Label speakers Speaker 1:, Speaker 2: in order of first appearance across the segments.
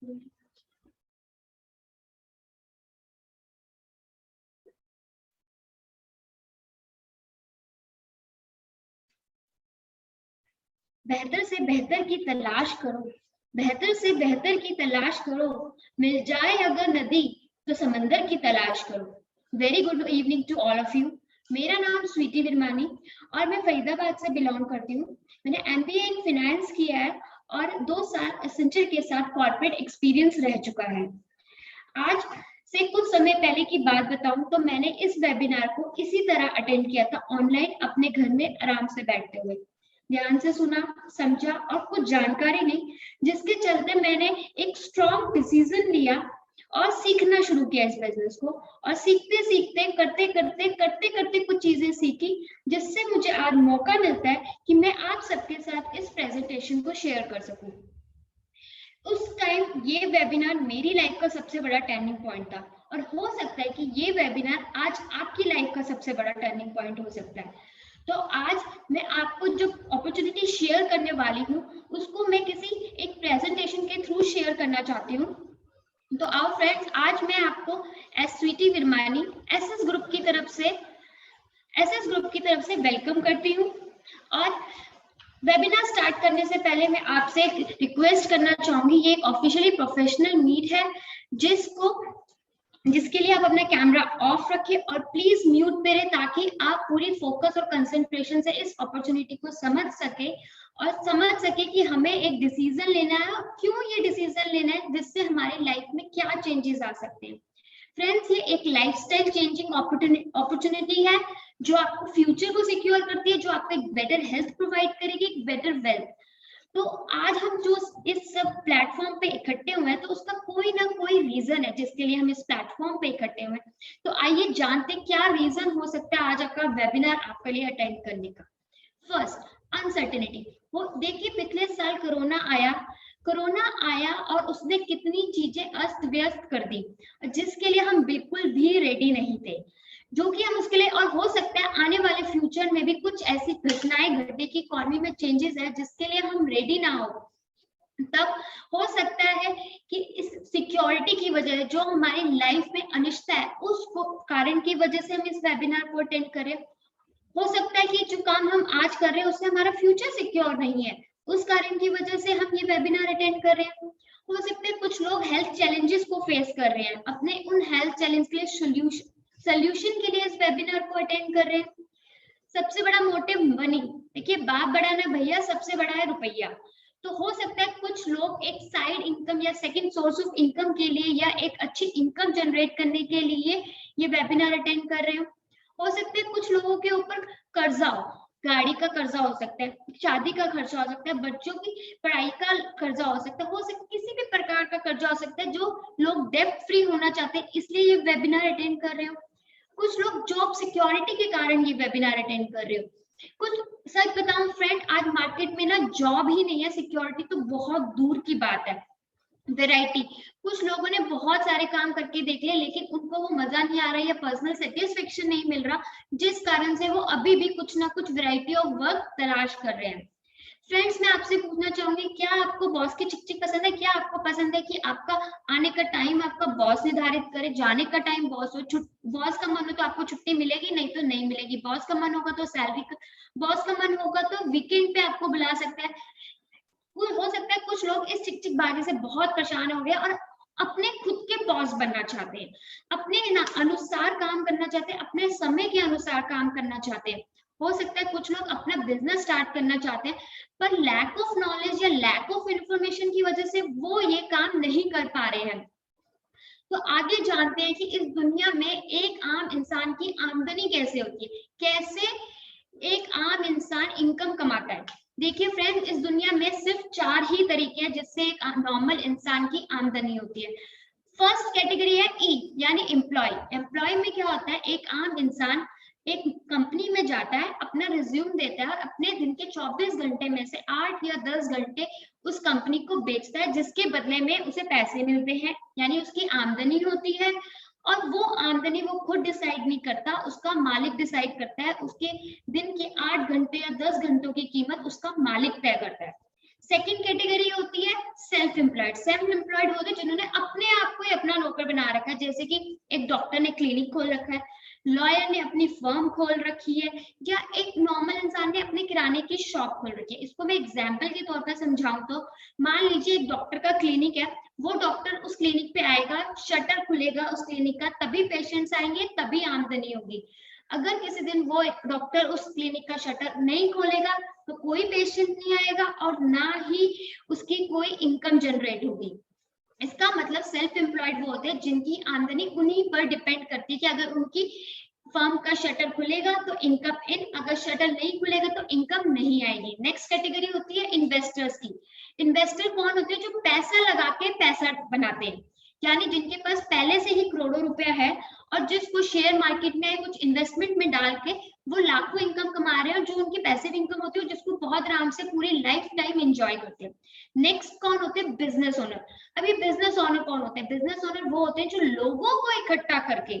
Speaker 1: बेहतर से बेहतर की तलाश करो, बेहतर से बेहतर की तलाश करो, मिल जाए अगर नदी तो समंदर की तलाश करो। Very good evening to all of you. मेरा नाम स्वीटी विरमानी और मैं फरीदाबाद से बिलोंग करती हूँ। मैंने MBA इन फाइनेंस किया है और 2 साल एसेंचर के साथ कॉर्पोरेट एक्सपीरियंस रह चुका है। आज से कुछ समय पहले की बात बताऊं तो मैंने इस वेबिनार को इसी तरह अटेंड किया था, ऑनलाइन अपने घर में आराम से बैठते हुए। ध्यान से सुना, समझा और कुछ जानकारी ली, जिसके चलते मैंने एक स्ट्रॉन्ग डिसीजन लिया और सीखना शुरू किया इस बिजनेस को। और सीखते सीखते करते करते कुछ चीजें सीखी, जिससे मुझे आज मौका मिलता है कि मैं आप सबके साथ इस प्रेजेंटेशन को शेयर कर सकूं। उस टाइम ये वेबिनार मेरी लाइफ का सबसे बड़ा टर्निंग पॉइंट था और हो सकता है कि ये वेबिनार आज आपकी लाइफ का सबसे बड़ा टर्निंग पॉइंट हो सकता है। तो आज मैं आपको जो अपॉर्चुनिटी शेयर करने वाली हूँ उसको मैं किसी एक प्रेजेंटेशन के थ्रू शेयर करना चाहती हूँ। तो आओ फ्रेंड्स, आज मैं आपको स्वीटी विरमानी एसएस ग्रुप की तरफ से वेलकम करती हूँ। और वेबिनार स्टार्ट करने से पहले मैं आपसे एक रिक्वेस्ट करना चाहूंगी, ये एक ऑफिशियली प्रोफेशनल मीट है जिसके लिए आप अपना कैमरा ऑफ रखें और प्लीज म्यूट पे रहे, ताकि आप पूरी फोकस और कंसंट्रेशन से इस अपॉर्चुनिटी को समझ सके कि हमें एक डिसीजन लेना है और क्यों ये डिसीजन लेना है, जिससे हमारी लाइफ में क्या चेंजेस आ सकते हैं। फ्रेंड्स, ये एक लाइफस्टाइल चेंजिंग अपॉर्चुनिटी है जो आपको फ्यूचर को सिक्योर करती है, जो आपको एक बेटर हेल्थ प्रोवाइड करेगी, एक बेटर वेल्थ। तो आज हम जो इस सब प्लेटफॉर्म पे इकट्ठे हुए हैं, तो उसका कोई ना कोई रीजन है जिसके लिए हम इस प्लेटफॉर्म पे इकट्ठे हुए हैं। तो आइए जानते हैं क्या रीजन हो सकता है आज आपका वेबिनार आपके लिए अटेंड करने का। First, uncertainty. वो देखिए, पिछले साल कोरोना आया और उसने कितनी चीजें अस्त व्यस्त कर दी, जिसके लिए हम बिल्कुल भी रेडी नहीं थे, जो कि हम उसके लिए, और हो सकता है आने वाले फ्यूचर में भी कुछ ऐसी घटनाएं घटे कि इकोनॉमी में चेंजेस है जिसके लिए हम रेडी ना हो। तब हो सकता है कि इस सिक्योरिटी की वजह से जो हमारी लाइफ में अनिश्चितता है, उस कारण की वजह से हम इस वेबिनार को अटेंड करें। हो सकता है कि जो काम हम आज कर रहे हैं उससे हमारा फ्यूचर सिक्योर नहीं है, उस कारण की वजह से हम ये वेबिनार अटेंड कर रहे हैं। हो सकता है कुछ लोग हेल्थ चैलेंजेस को फेस कर रहे हैं, अपने उन हेल्थ चैलेंज के लिए सोल्यूशन के लिए इस वेबिनार को अटेंड कर रहे हैं। सबसे बड़ा मोटिव मनी। देखिए, बाप बड़ा ना भैया, सबसे बड़ा है रुपया। तो हो सकता है कुछ लोग एक साइड इनकम या सेकंड सोर्स ऑफ इनकम के लिए या एक अच्छी इनकम जनरेट करने के लिए ये वेबिनार अटेंड कर रहे हो सकता है कुछ लोगों के ऊपर कर्जा हो, गाड़ी का कर्जा हो सकता है, शादी का खर्चा हो सकता है, बच्चों की पढ़ाई का कर्जा हो सकता है किसी भी प्रकार का कर्जा हो सकता है, जो लोग डेब्ट फ्री होना चाहते हैं, इसलिए ये वेबिनार अटेंड कर रहे हो। कुछ लोग जॉब सिक्योरिटी के कारण ये वेबिनार अटेंड कर रहे हो। कुछ, सच बताऊं फ्रेंड, आज मार्केट में ना जॉब ही नहीं है, सिक्योरिटी तो बहुत दूर की बात है। वैरायटी, कुछ लोगों ने बहुत सारे काम करके देख लिया, लेकिन उनको वो मजा नहीं आ रहा है या पर्सनल सेटिस्फेक्शन नहीं मिल रहा, जिस कारण से वो अभी भी कुछ ना कुछ वैरायटी ऑफ वर्क तलाश कर रहे हैं। फ्रेंड्स, मैं आपसे पूछना चाहूंगी, क्या आपको बॉस की चिक पसंद है? क्या आपको पसंद है कि आपका आने का टाइम आपका बॉस निर्धारित करे, जाने का टाइम बॉस हो? बॉस का मन हो तो आपको छुट्टी मिलेगी, नहीं तो नहीं मिलेगी। बॉस का मन होगा तो सैलरी, बॉस का मन होगा तो वीकेंड पे आपको बुला सकता है। हो सकता है कुछ लोग इस चिकचिकबाजी से बहुत परेशान हो गए और अपने खुद के बॉस बनना चाहते हैं, अपने अनुसार काम करना चाहते हैं, अपने समय के अनुसार काम करना चाहते हैं। हो सकता है कुछ लोग अपना बिजनेस स्टार्ट करना चाहते हैं, पर लैक ऑफ नॉलेज या लैक ऑफ इंफॉर्मेशन की वजह से वो ये काम नहीं कर पा रहे हैं। तो आगे जानते हैं कि इस दुनिया में एक आम इंसान की आमदनी कैसे होती है, कैसे एक आम इंसान इनकम कमाता है। देखिए फ्रेंड्स, इस दुनिया में सिर्फ 4 ही तरीके हैं जिससे एक नॉर्मल इंसान की आमदनी होती है। फर्स्ट कैटेगरी है ई, यानी एम्प्लॉय। एम्प्लॉय में क्या होता है, एक आम इंसान एक कंपनी में जाता है, अपना रिज्यूम देता है और अपने दिन के 24 घंटे में से 8 या 10 घंटे उस कंपनी को बेचता है, जिसके बदले में उसे पैसे मिलते हैं, यानी उसकी आमदनी होती है। और वो आमदनी वो खुद डिसाइड नहीं करता, उसका मालिक डिसाइड करता है। उसके दिन के 8 घंटे या 10 घंटों की कीमत उसका मालिक तय करता है। सेकंड कैटेगरी होती है सेल्फ सेल्फ एम्प्लॉयड होते हैं जिन्होंने अपने आप को ही अपना नौकर बना रखा है, जैसे कि एक डॉक्टर ने क्लिनिक खोल रखा है, लॉयर ने अपनी फर्म खोल रखी है, या एक नॉर्मल इंसान ने अपने किराने की शॉप खोल रखी है। इसको मैं एग्जाम्पल के तौर पर समझाऊं तो मान लीजिए एक डॉक्टर का क्लिनिक है, वो डॉक्टर उस क्लिनिक पे आएगा, शटर खुलेगा उस क्लिनिक का, तभी पेशेंट्स आएंगे, तभी आमदनी होगी। अगर किसी दिन वो डॉक्टर उस क्लिनिक का शटर नहीं खोलेगा तो कोई पेशेंट नहीं आएगा और ना ही उसकी कोई इनकम जनरेट होगी। इसका मतलब सेल्फ एम्प्लॉयड वो होते हैं जिनकी आमदनी उन्हीं पर डिपेंड करती है कि अगर उनकी फर्म का शटर खुलेगा तो इनकम इन, अगर शटर नहीं खुलेगा तो इनकम नहीं आएगी। नेक्स्ट कैटेगरी होती है इन्वेस्टर्स की। इन्वेस्टर कौन होते हैं? जो पैसा लगा के पैसा बनाते हैं, यानी जिनके पास पहले से ही करोड़ों रुपया है और जिसको शेयर मार्केट में कुछ इन्वेस्टमेंट में डाल के वो लाखों इनकम कमा रहे हैं, और जो उनकी पैसिव इनकम होती है जिसको बहुत आराम से पूरी लाइफ टाइम एंजॉय करते हैं। नेक्स्ट कौन होते हैं? Business owner. अभी बिजनेस ओनर कौन होते हैं? बिजनेस ओनर वो होते हैं जो लोगों को इकट्ठा करके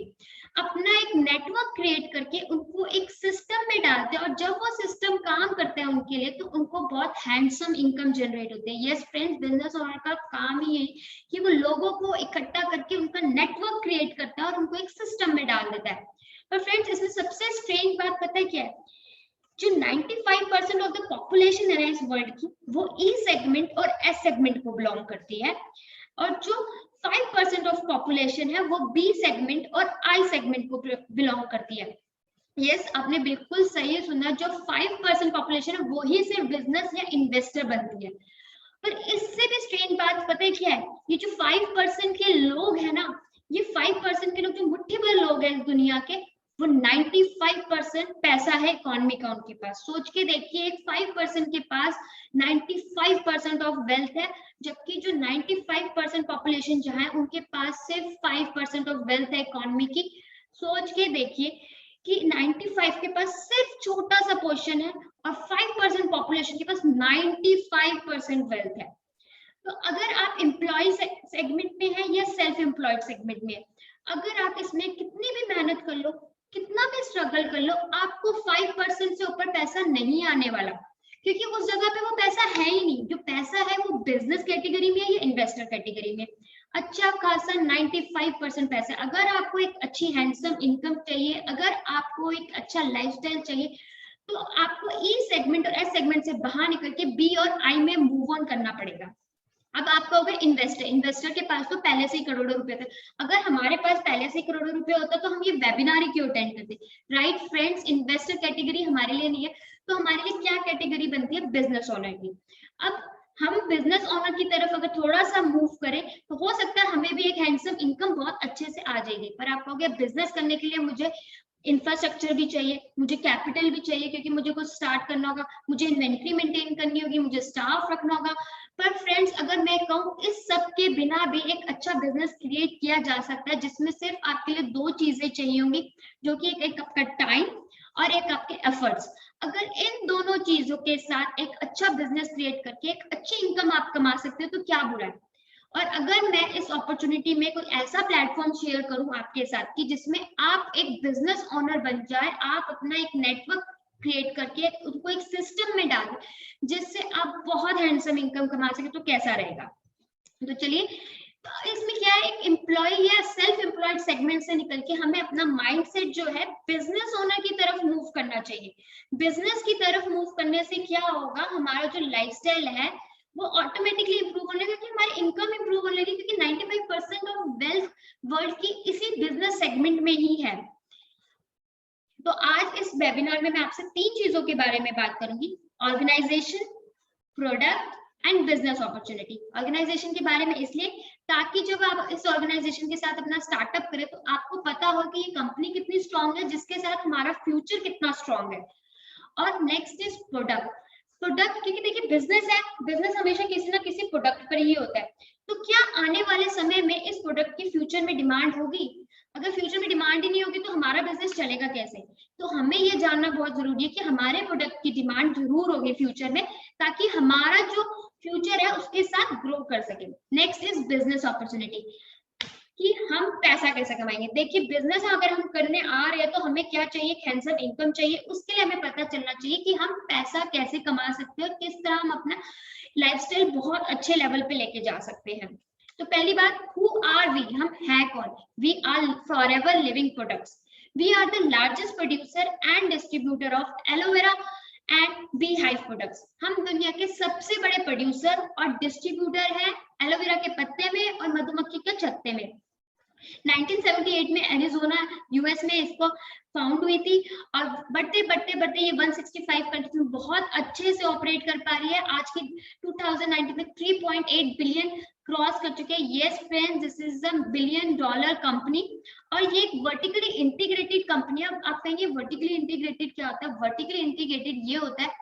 Speaker 1: अपना एक नेटवर्क क्रिएट करके उनको एक सिस्टम में डालते हैं, और जब वो सिस्टम काम करते हैं उनके लिए तो उनको बहुत हैंडसम इनकम जनरेट होते हैं। यस फ्रेंड्स, बिजनेस ओनर का काम ही है कि वो लोगों को इकट्ठा करके उनका नेटवर्क क्रिएट करता है और उनको एक सिस्टम में डाल देता है। पर फ्रेंड्स, इसमें सबसे स्ट्रेंज बात पता है क्या है? जो 95% ऑफ द पॉपुलेशन है इस वर्ल्ड की, वो ई सेगमेंट और एस सेगमेंट को बिलोंग करती है, और जो 5% ऑफ पॉपुलेशन है वो बी सेगमेंट और आई सेगमेंट को बिलोंग करती है। यस, आपने बिल्कुल सही सुना, जो 5% पॉपुलेशन है वो ही सिर्फ बिजनेस या इन्वेस्टर बनती है। पर इससे भी स्ट्रेंज बात पता है क्या है? ये जो 5% के लोग हैं ना, ये 5% के लोग जो मुट्ठी भर लोग हैं इस दुनिया के, वो 95% पैसा है इकोनॉमी का उनके पास। सोच के देखिए, एक 5% के पास 95% ऑफ वेल्थ है, जबकि जो 95% पॉपुलेशन जहां है उनके पास सिर्फ 5% ऑफ वेल्थ है इकोनॉमी की। सोच के देखिए कि 95 के पास सिर्फ छोटा सा पोर्शन है और 5% पॉपुलेशन के पास 95% वेल्थ है। तो अगर आप एम्प्लॉय सेगमेंट में है या सेल्फ एम्प्लॉयड सेगमेंट में, अगर आप इसमें कितनी भी मेहनत कर लो, कितना भी स्ट्रगल कर लो, आपको 5% से ऊपर पैसा नहीं आने वाला, क्योंकि उस जगह पे वो पैसा है ही नहीं। जो पैसा है वो बिजनेस कैटेगरी में या इन्वेस्टर कैटेगरी में अच्छा खासा 95% पैसा। अगर आपको एक अच्छी हैंडसम इनकम चाहिए, अगर आपको एक अच्छा लाइफस्टाइल चाहिए, तो आपको ई सेगमेंट और एस सेगमेंट से बाहर निकल के बी और आई में मूव ऑन करना पड़ेगा। अब आप कहोगे इन्वेस्टर के पास तो पहले से ही करोड़ों रुपए थे। अगर हमारे पास पहले से ही करोड़ों रुपए होता तो हम ये वेबिनार ही क्यों अटेंड करते? राइट फ्रेंड्स, इन्वेस्टर कैटेगरी हमारे लिए नहीं है, तो हमारे लिए क्या कैटेगरी बनती है? बिजनेस ओनर की। अब हम बिजनेस ओनर की तरफ अगर थोड़ा सा मूव करें तो हो सकता है हमें भी एक हैंडसम इनकम बहुत अच्छे से आ जाएगी। पर आप कहोगे बिजनेस करने के लिए मुझे इंफ्रास्ट्रक्चर भी चाहिए, मुझे कैपिटल भी चाहिए, क्योंकि मुझे कुछ स्टार्ट करना होगा, मुझे इन्वेंट्री मेंटेन करनी होगी, मुझे स्टाफ रखना होगा। पर फ्रेंड्स, अगर मैं कहूँ, इस सब के बिना भी एक अच्छा बिजनेस क्रिएट किया जा सकता है, जिसमें सिर्फ आपके लिए दो चीजें चाहिए होंगी, जो कि एक आपका टाइम और एक आपके एफर्ट्स। अगर इन दोनों चीजों के साथ एक अच्छा बिजनेस क्रिएट करके एक अच्छी इनकम आप कमा सकते हो तो क्या बुरा है। और अगर मैं इस अपॉर्चुनिटी में कोई ऐसा प्लेटफॉर्म शेयर करूं आपके साथ कि जिसमें आप एक बिजनेस ओनर बन जाए, आप अपना एक नेटवर्क क्रिएट करके उसको एक सिस्टम में डाल दें जिससे आप बहुत हैंडसम इनकम कमा सके, तो कैसा रहेगा? तो चलिए, इसमें क्या है, एक एम्प्लॉय या सेल्फ एम्प्लॉयड सेगमेंट से निकल के हमें अपना माइंडसेट जो है बिजनेस ओनर की तरफ मूव करना चाहिए। बिजनेस की तरफ मूव करने से क्या होगा, हमारा जो लाइफस्टाइल है वो ऑटोमेटिकली इंप्रूव होने लगे, क्योंकि हमारी इनकम इंप्रूव होने लगी, क्योंकि 95% ऑफ वेल्थ वर्ल्ड की इसी बिजनेस सेगमेंट में ही है। तो आज इस वेबिनार में मैं आपसे तीन चीजों के बारे में बात करूंगी: organisation, product and business opportunity. Organisation के बारे में इसलिए ताकि जब आप इस ऑर्गेनाइजेशन के साथ अपना स्टार्टअप करें तो आपको पता हो कि ये कंपनी कितनी स्ट्रांग है, जिसके साथ हमारा फ्यूचर कितना स्ट्रांग है। और नेक्स्ट इज प्रोडक्ट। प्रोडक्ट, क्योंकि देखिए बिजनेस है, बिजनेस हमेशा किसी ना किसी प्रोडक्ट पर ही होता है। तो क्या आने वाले समय में इस प्रोडक्ट की फ्यूचर में डिमांड होगी? अगर फ्यूचर में डिमांड ही नहीं होगी तो हमारा बिजनेस चलेगा कैसे? तो हमें ये जानना बहुत जरूरी है कि हमारे प्रोडक्ट की डिमांड जरूर होगी फ्यूचर में, ताकि हमारा जो फ्यूचर है उसके साथ ग्रो कर सके। नेक्स्ट इज बिजनेस अपॉर्चुनिटी, कि हम पैसा कैसे कमाएंगे। देखिए, बिजनेस अगर हम करने आ रहे हैं तो हमें क्या चाहिए? हैंडसम इनकम चाहिए। उसके लिए हमें पता चलना चाहिए कि हम पैसा कैसे कमा सकते हैं और किस तरह हम अपना लाइफस्टाइल बहुत अच्छे लेवल पे लेके जा सकते हैं। तो पहली बात, हु आर वी, हम हैं कौन? We are Forever Living products. We are the largest producer and distributor of aloe vera and beehive products. हम दुनिया के सबसे बड़े प्रोड्यूसर और डिस्ट्रीब्यूटर हैं एलोवेरा के पत्ते में और मधुमक्खी के छत्ते में। 1978 में एरिजोना यूएस में इसको फाउंड हुई थी और बढ़ते बढ़ते बढ़ते ये 165 कंट्रीज में बहुत अच्छे से ऑपरेट कर पा रही है। आज के 2019 में 3.8 बिलियन क्रॉस कर चुके हैं। Yes friends, this is a billion dollar company और ये एक वर्टिकली इंटीग्रेटेड कंपनी है। आप कहेंगे वर्टिकली इंटीग्रेटेड क्या होता है? वर्टिकली इंटीग्रेटेड ये होता है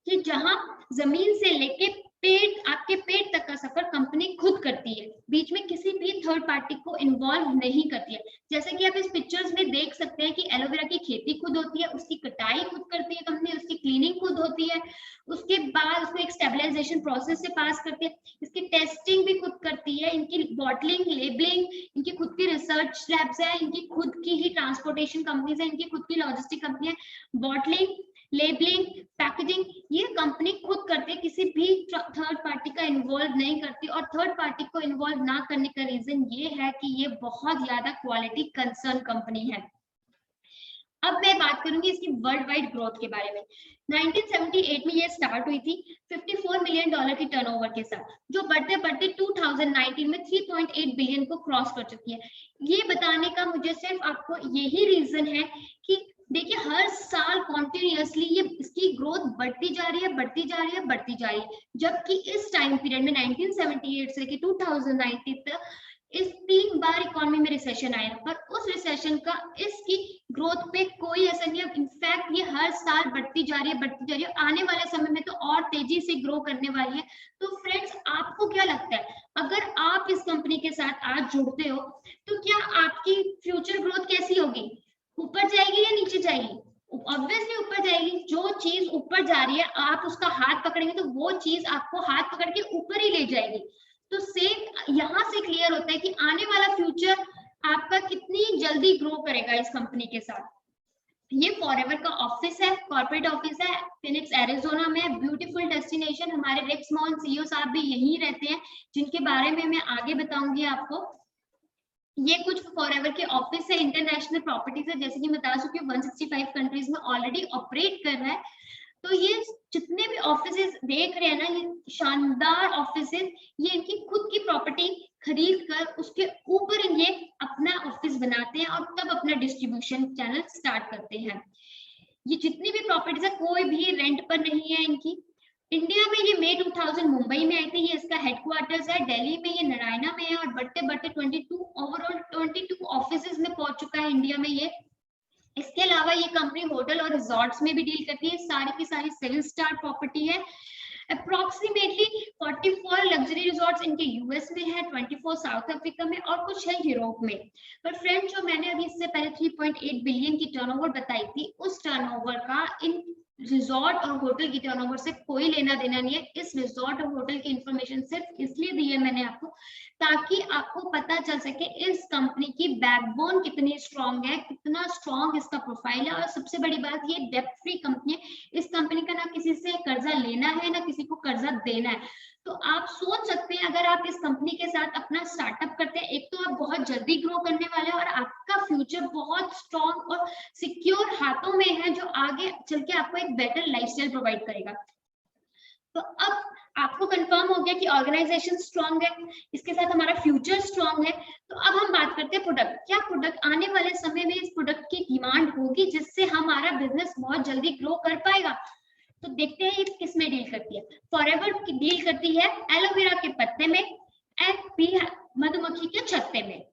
Speaker 1: कि जहां जमीन से लेके पेट, आपके पेट तक का सफर कंपनी खुद करती है, बीच में किसी भी थर्ड पार्टी को इन्वॉल्व नहीं करती है। जैसे कि आप इस पिक्चर्स में देख सकते हैं कि एलोवेरा की खेती खुद होती है, उसकी कटाई खुद करती है कंपनी, उसकी क्लीनिंग खुद होती है, उसके बाद उसको एक स्टेबलाइजेशन प्रोसेस से पास करती है, इसकी टेस्टिंग भी खुद करती है, इनकी बॉटलिंग, लेबलिंग, इनकी खुद की रिसर्च लैब्स है, इनकी खुद की ही ट्रांसपोर्टेशन कंपनीज है, इनकी खुद की लॉजिस्टिक कंपनी है। बॉटलिंग, लेबलिंग, पैकेजिंग ये कंपनी खुद करती है, किसी भी थर्ड पार्टी का इन्वॉल्व नहीं करती। और थर्ड पार्टी को इन्वॉल्व ना करने का रीजन ये है कि ये बहुत ज्यादा क्वालिटी कंसर्न कंपनी है। अब मैं बात करूंगी इसकी वर्ल्ड वाइड ग्रोथ के बारे में। 1978 में ये स्टार्ट हुई थी $54 मिलियन की टर्नओवर के साथ, जो बढ़ते बढ़ते 2019 में 3.8 बिलियन को क्रॉस कर चुकी है। ये बताने का मुझे सिर्फ आपको यही रीजन है कि देखिए हर साल कॉन्टिन्यूअसली ये इसकी ग्रोथ बढ़ती जा रही है, बढ़ती जा रही है, बढ़ती जा रही है। जबकि इस टाइम पीरियड में 1978 से लेकर 2019 तक इस 3 बार इकोनॉमी में रिसेशन आया, पर उस रिसेशन का इसकी ग्रोथ पे कोई असर नहीं है। इनफैक्ट ये हर साल बढ़ती जा रही है, बढ़ती जा रही है। आने वाले समय में तो और तेजी से ग्रो करने वाली है। तो फ्रेंड्स, आपको क्या लगता है, अगर आप इस कंपनी के साथ आज जुड़ते हो तो क्या आपकी फ्यूचर ग्रोथ कैसी होगी? ऊपर जाएगी या नीचे जाएगी? ऑब्वियसली ऊपर जाएगी। जो चीज ऊपर जा रही है आप उसका हाथ पकड़ेंगे तो वो चीज आपको हाथ पकड़ के ऊपर ही ले जाएगी। तो सेम यहाँ से क्लियर होता है कि आने वाला फ्यूचर आपका कितनी जल्दी ग्रो करेगा इस कंपनी के साथ। ये फॉरएवर का ऑफिस है, कॉर्पोरेट ऑफिस है, फिनिक्स एरिजोना में। Beautiful destination. हमारे रिक स्मॉल सीईओ साहब भी यहीं रहते हैं, जिनके बारे में मैं आगे बताऊंगी आपको। ये कुछ फॉरएवर के ऑफिस है, इंटरनेशनल प्रॉपर्टीज है, जैसे कि मैं बता चुकी हूँ 165 कंट्रीज में ऑलरेडी ऑपरेट कर रहा है। तो ये जितने भी ऑफिसेस देख रहे हैं ना, ये शानदार ऑफिसेस, ये इनकी खुद की प्रॉपर्टी खरीद कर उसके ऊपर ये अपना ऑफिस बनाते हैं और तब अपना डिस्ट्रीब्यूशन चैनल स्टार्ट करते हैं। ये जितनी भी प्रॉपर्टीज है कोई भी रेंट पर नहीं है इनकी। इंडिया में ये मई 2000 मुंबई में आई थी, ये इसका हेडक्वार्टर्स है। दिल्ली में ये नारायणा में है और बढ़ते बढ़ते 22 ओवरऑल 22 ऑफिसेज में पहुंच चुका है इंडिया में ये। इसके अलावा ये कंपनी होटल और रिजॉर्ट्स में भी डील करती है। सारी की सारी 7 स्टार प्रॉपर्टी है। अप्रोक्सीमेटली 44 लग्जरी रिजॉर्ट्स इनके यूएस में है, 24 साउथ अफ्रीका में और कुछ है यूरोप में। पर फ्रेंड्स, जो मैंने अभी इससे पहले 3.8 बिलियन की टर्नओवर बताई थी, उस टर्नओवर का इन रिजॉर्ट और होटल की टर्नओवर से कोई लेना देना नहीं है। इस रिजॉर्ट और होटल की इंफॉर्मेशन सिर्फ इसलिए दी है मैंने आपको, ताकि आपको पता चल सके इस कंपनी की बैकबोन कितनी स्ट्रांग है, कितना स्ट्रांग इसका प्रोफाइल है। और सबसे बड़ी बात, ये डेब्ट फ्री कंपनी है। इस कंपनी का ना किसी से कर्जा लेना है ना किसी को कर्जा देना है। तो आप सोच सकते हैं, अगर आप इस कंपनी के साथ अपना स्टार्टअप करते हैं, एक तो आप बहुत जल्दी ग्रो करने वाले हैं और आपका फ्यूचर बहुत स्ट्रांग और सिक्योर हाथों में है, जो आगे चल के आपको एक बेटर लाइफस्टाइल प्रोवाइड करेगा। तो अब आपको कंफर्म हो गया कि ऑर्गेनाइजेशन स्ट्रांग है, इसके साथ हमारा फ्यूचर स्ट्रांग है। तो अब हम बात करते हैं प्रोडक्ट। क्या प्रोडक्ट आने वाले समय में इस प्रोडक्ट की डिमांड होगी जिससे हमारा बिजनेस बहुत जल्दी ग्रो कर पाएगा? तो देखते हैं ये किस में डील करती है। फॉरएवर की डील करती है एलोवेरा के पत्ते में एंड मधुमक्खी के छत्ते में।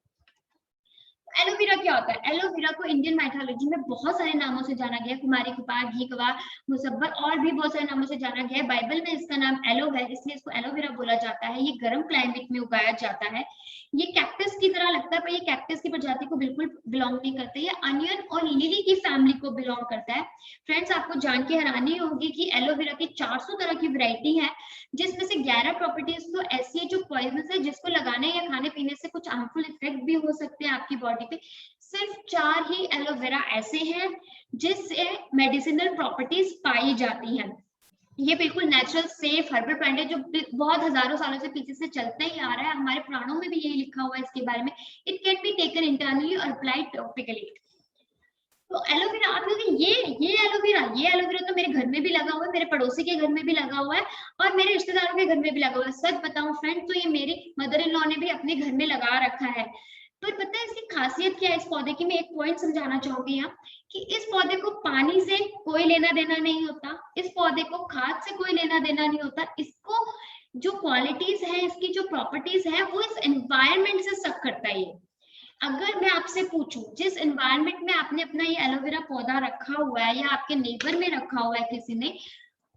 Speaker 1: एलोवेरा क्या होता है? एलोवेरा को इंडियन माइथोलॉजी में बहुत सारे नामों से जाना गया है। कुमारी कृपा, घी कवा, मुसब्बर और भी बहुत सारे नामों से जाना गया है। बाइबल में इसका नाम एलो है, इसलिए इसको एलोवेरा बोला जाता है। ये गर्म क्लाइमेट में उगाया जाता है। ये कैक्टस की तरह लगता है, पर ये कैक्टस की प्रजाति को बिल्कुल बिलोंग नहीं करते। ये अनियन और लिली की फैमिली को बिलोंग करता है। फ्रेंड्स, आपको जान के हैरानी होगी कि एलोवेरा की 400 तरह की वैरायटी है, जिसमें से 11 प्रॉपर्टीज तो ऐसी है जो पॉइजनस है, जिसको लगाने या खाने पीने से कुछ हार्मफुल इफेक्ट भी हो सकते हैं आपकी बॉडी पे। सिर्फ 4 ही एलोवेरा ऐसे हैं जिससे मेडिसिनल प्रॉपर्टीज पाई जाती हैं। ये बिल्कुल नेचुरल सेफ हर्बल प्लांट है जो बहुत हजारों सालों से पीछे से चलता ही आ रहा है। हमारे पुराणों में भी यही लिखा हुआ है इसके बारे में। It can be taken internally और अप्लाइड टॉपिकली। तो एलोवेरा आप लोग ये एलोवेरा तो मेरे घर में भी लगा हुआ है, मेरे पड़ोसी के घर में भी लगा हुआ है और मेरे रिश्तेदारों के घर में भी लगा हुआ है। सच बताऊं फ्रेंड, तो ये मेरी मदर इन लॉ ने भी अपने घर में लगा रखा है। तो पता है इसकी खासियत क्या है इस पौधे की? मैं एक पॉइंट समझाना चाहूंगी यहाँ कि इस पौधे को पानी से कोई लेना देना नहीं होता, इस पौधे को खाद से कोई लेना देना नहीं होता। इसको जो क्वालिटीज है, इसकी जो प्रॉपर्टीज है, वो इस एनवायरमेंट से सक करता है। ये अगर मैं आपसे पूछूं जिस एनवायरनमेंट में आपने अपना ये एलोवेरा पौधा रखा हुआ है या आपके नेबर में रखा हुआ है किसी ने,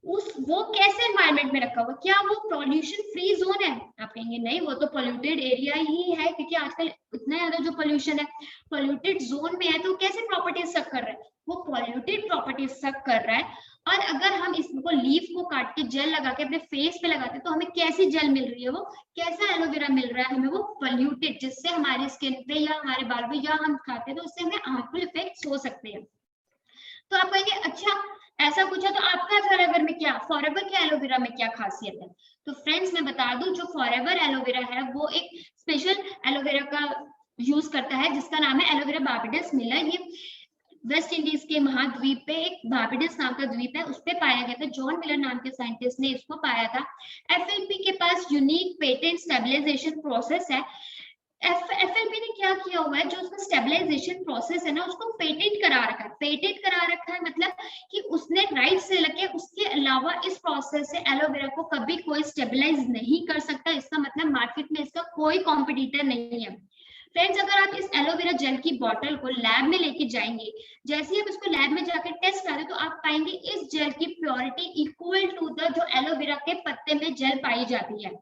Speaker 1: उस वो कैसे एनवायरनमेंट में रखा हुआ, क्या वो पॉल्यूशन फ्री जोन है? आप कहेंगे नहीं, वो तो पोल्यूटेड एरिया ही है, क्योंकि आजकल इतना ज्यादा जो पोल्यूशन है पोल्यूटेड जोन में है। तो कैसे प्रॉपर्टीज सक कर रहा है? वो पॉल्यूटेड प्रॉपर्टीज सक कर रहा है। और अगर हम इसको लीफ को काट के जेल लगा के अपने फेस पे लगाते हैं तो हमें कैसी जेल मिल रही है? वो कैसा एलोवेरा मिल रहा है हमें? वो पोल्यूटेड, जिससे हमारी स्किन पे या हमारे बाल पे या हम खाते हैं तो उससे हमें हार्मफुल इफेक्ट्स हो सकते हैं। तो आप कहेंगे अच्छा ऐसा पूछा तो आपका फॉरएवर में क्या, फॉरएवर के एलोवेरा में क्या खासियत है? तो फ्रेंड्स मैं बता दूं, जो फॉरएवर एलोवेरा है वो एक स्पेशल एलोवेरा का यूज करता है जिसका नाम है एलोवेरा बार्बाडोस मिला। ये वेस्ट इंडीज के महाद्वीप पे एक बार्बाडोस नाम का द्वीप है, उस पे पाया गया था। जॉन मिलर नाम के साइंटिस्ट ने इसको पाया था। एफएलपी के पास यूनिक पेटेंट स्टेबलाइजेशन प्रोसेस है। एफएलपी ने क्या किया हुआ है, जो उसका स्टेबलाइजेशन प्रोसेस है ना, उसको पेटेंट करा रखा है। पेटेंट करा रखा है मतलब कि उसने राइट से लेके उसके अलावा इस प्रोसेस से एलोवेरा को कभी कोई स्टेबलाइज नहीं कर सकता। इसका मतलब मार्केट में इसका कोई कॉम्पिटिटर नहीं है। फ्रेंड्स, अगर आप इस एलोवेरा जेल की बॉटल को लैब में लेके जाएंगे, जैसे ही आप इसको लैब में जाकर टेस्ट करें तो आप पाएंगे इस जेल की प्योरिटी इक्वल टू द जो एलोवेरा के पत्ते में जेल पाई जाती है।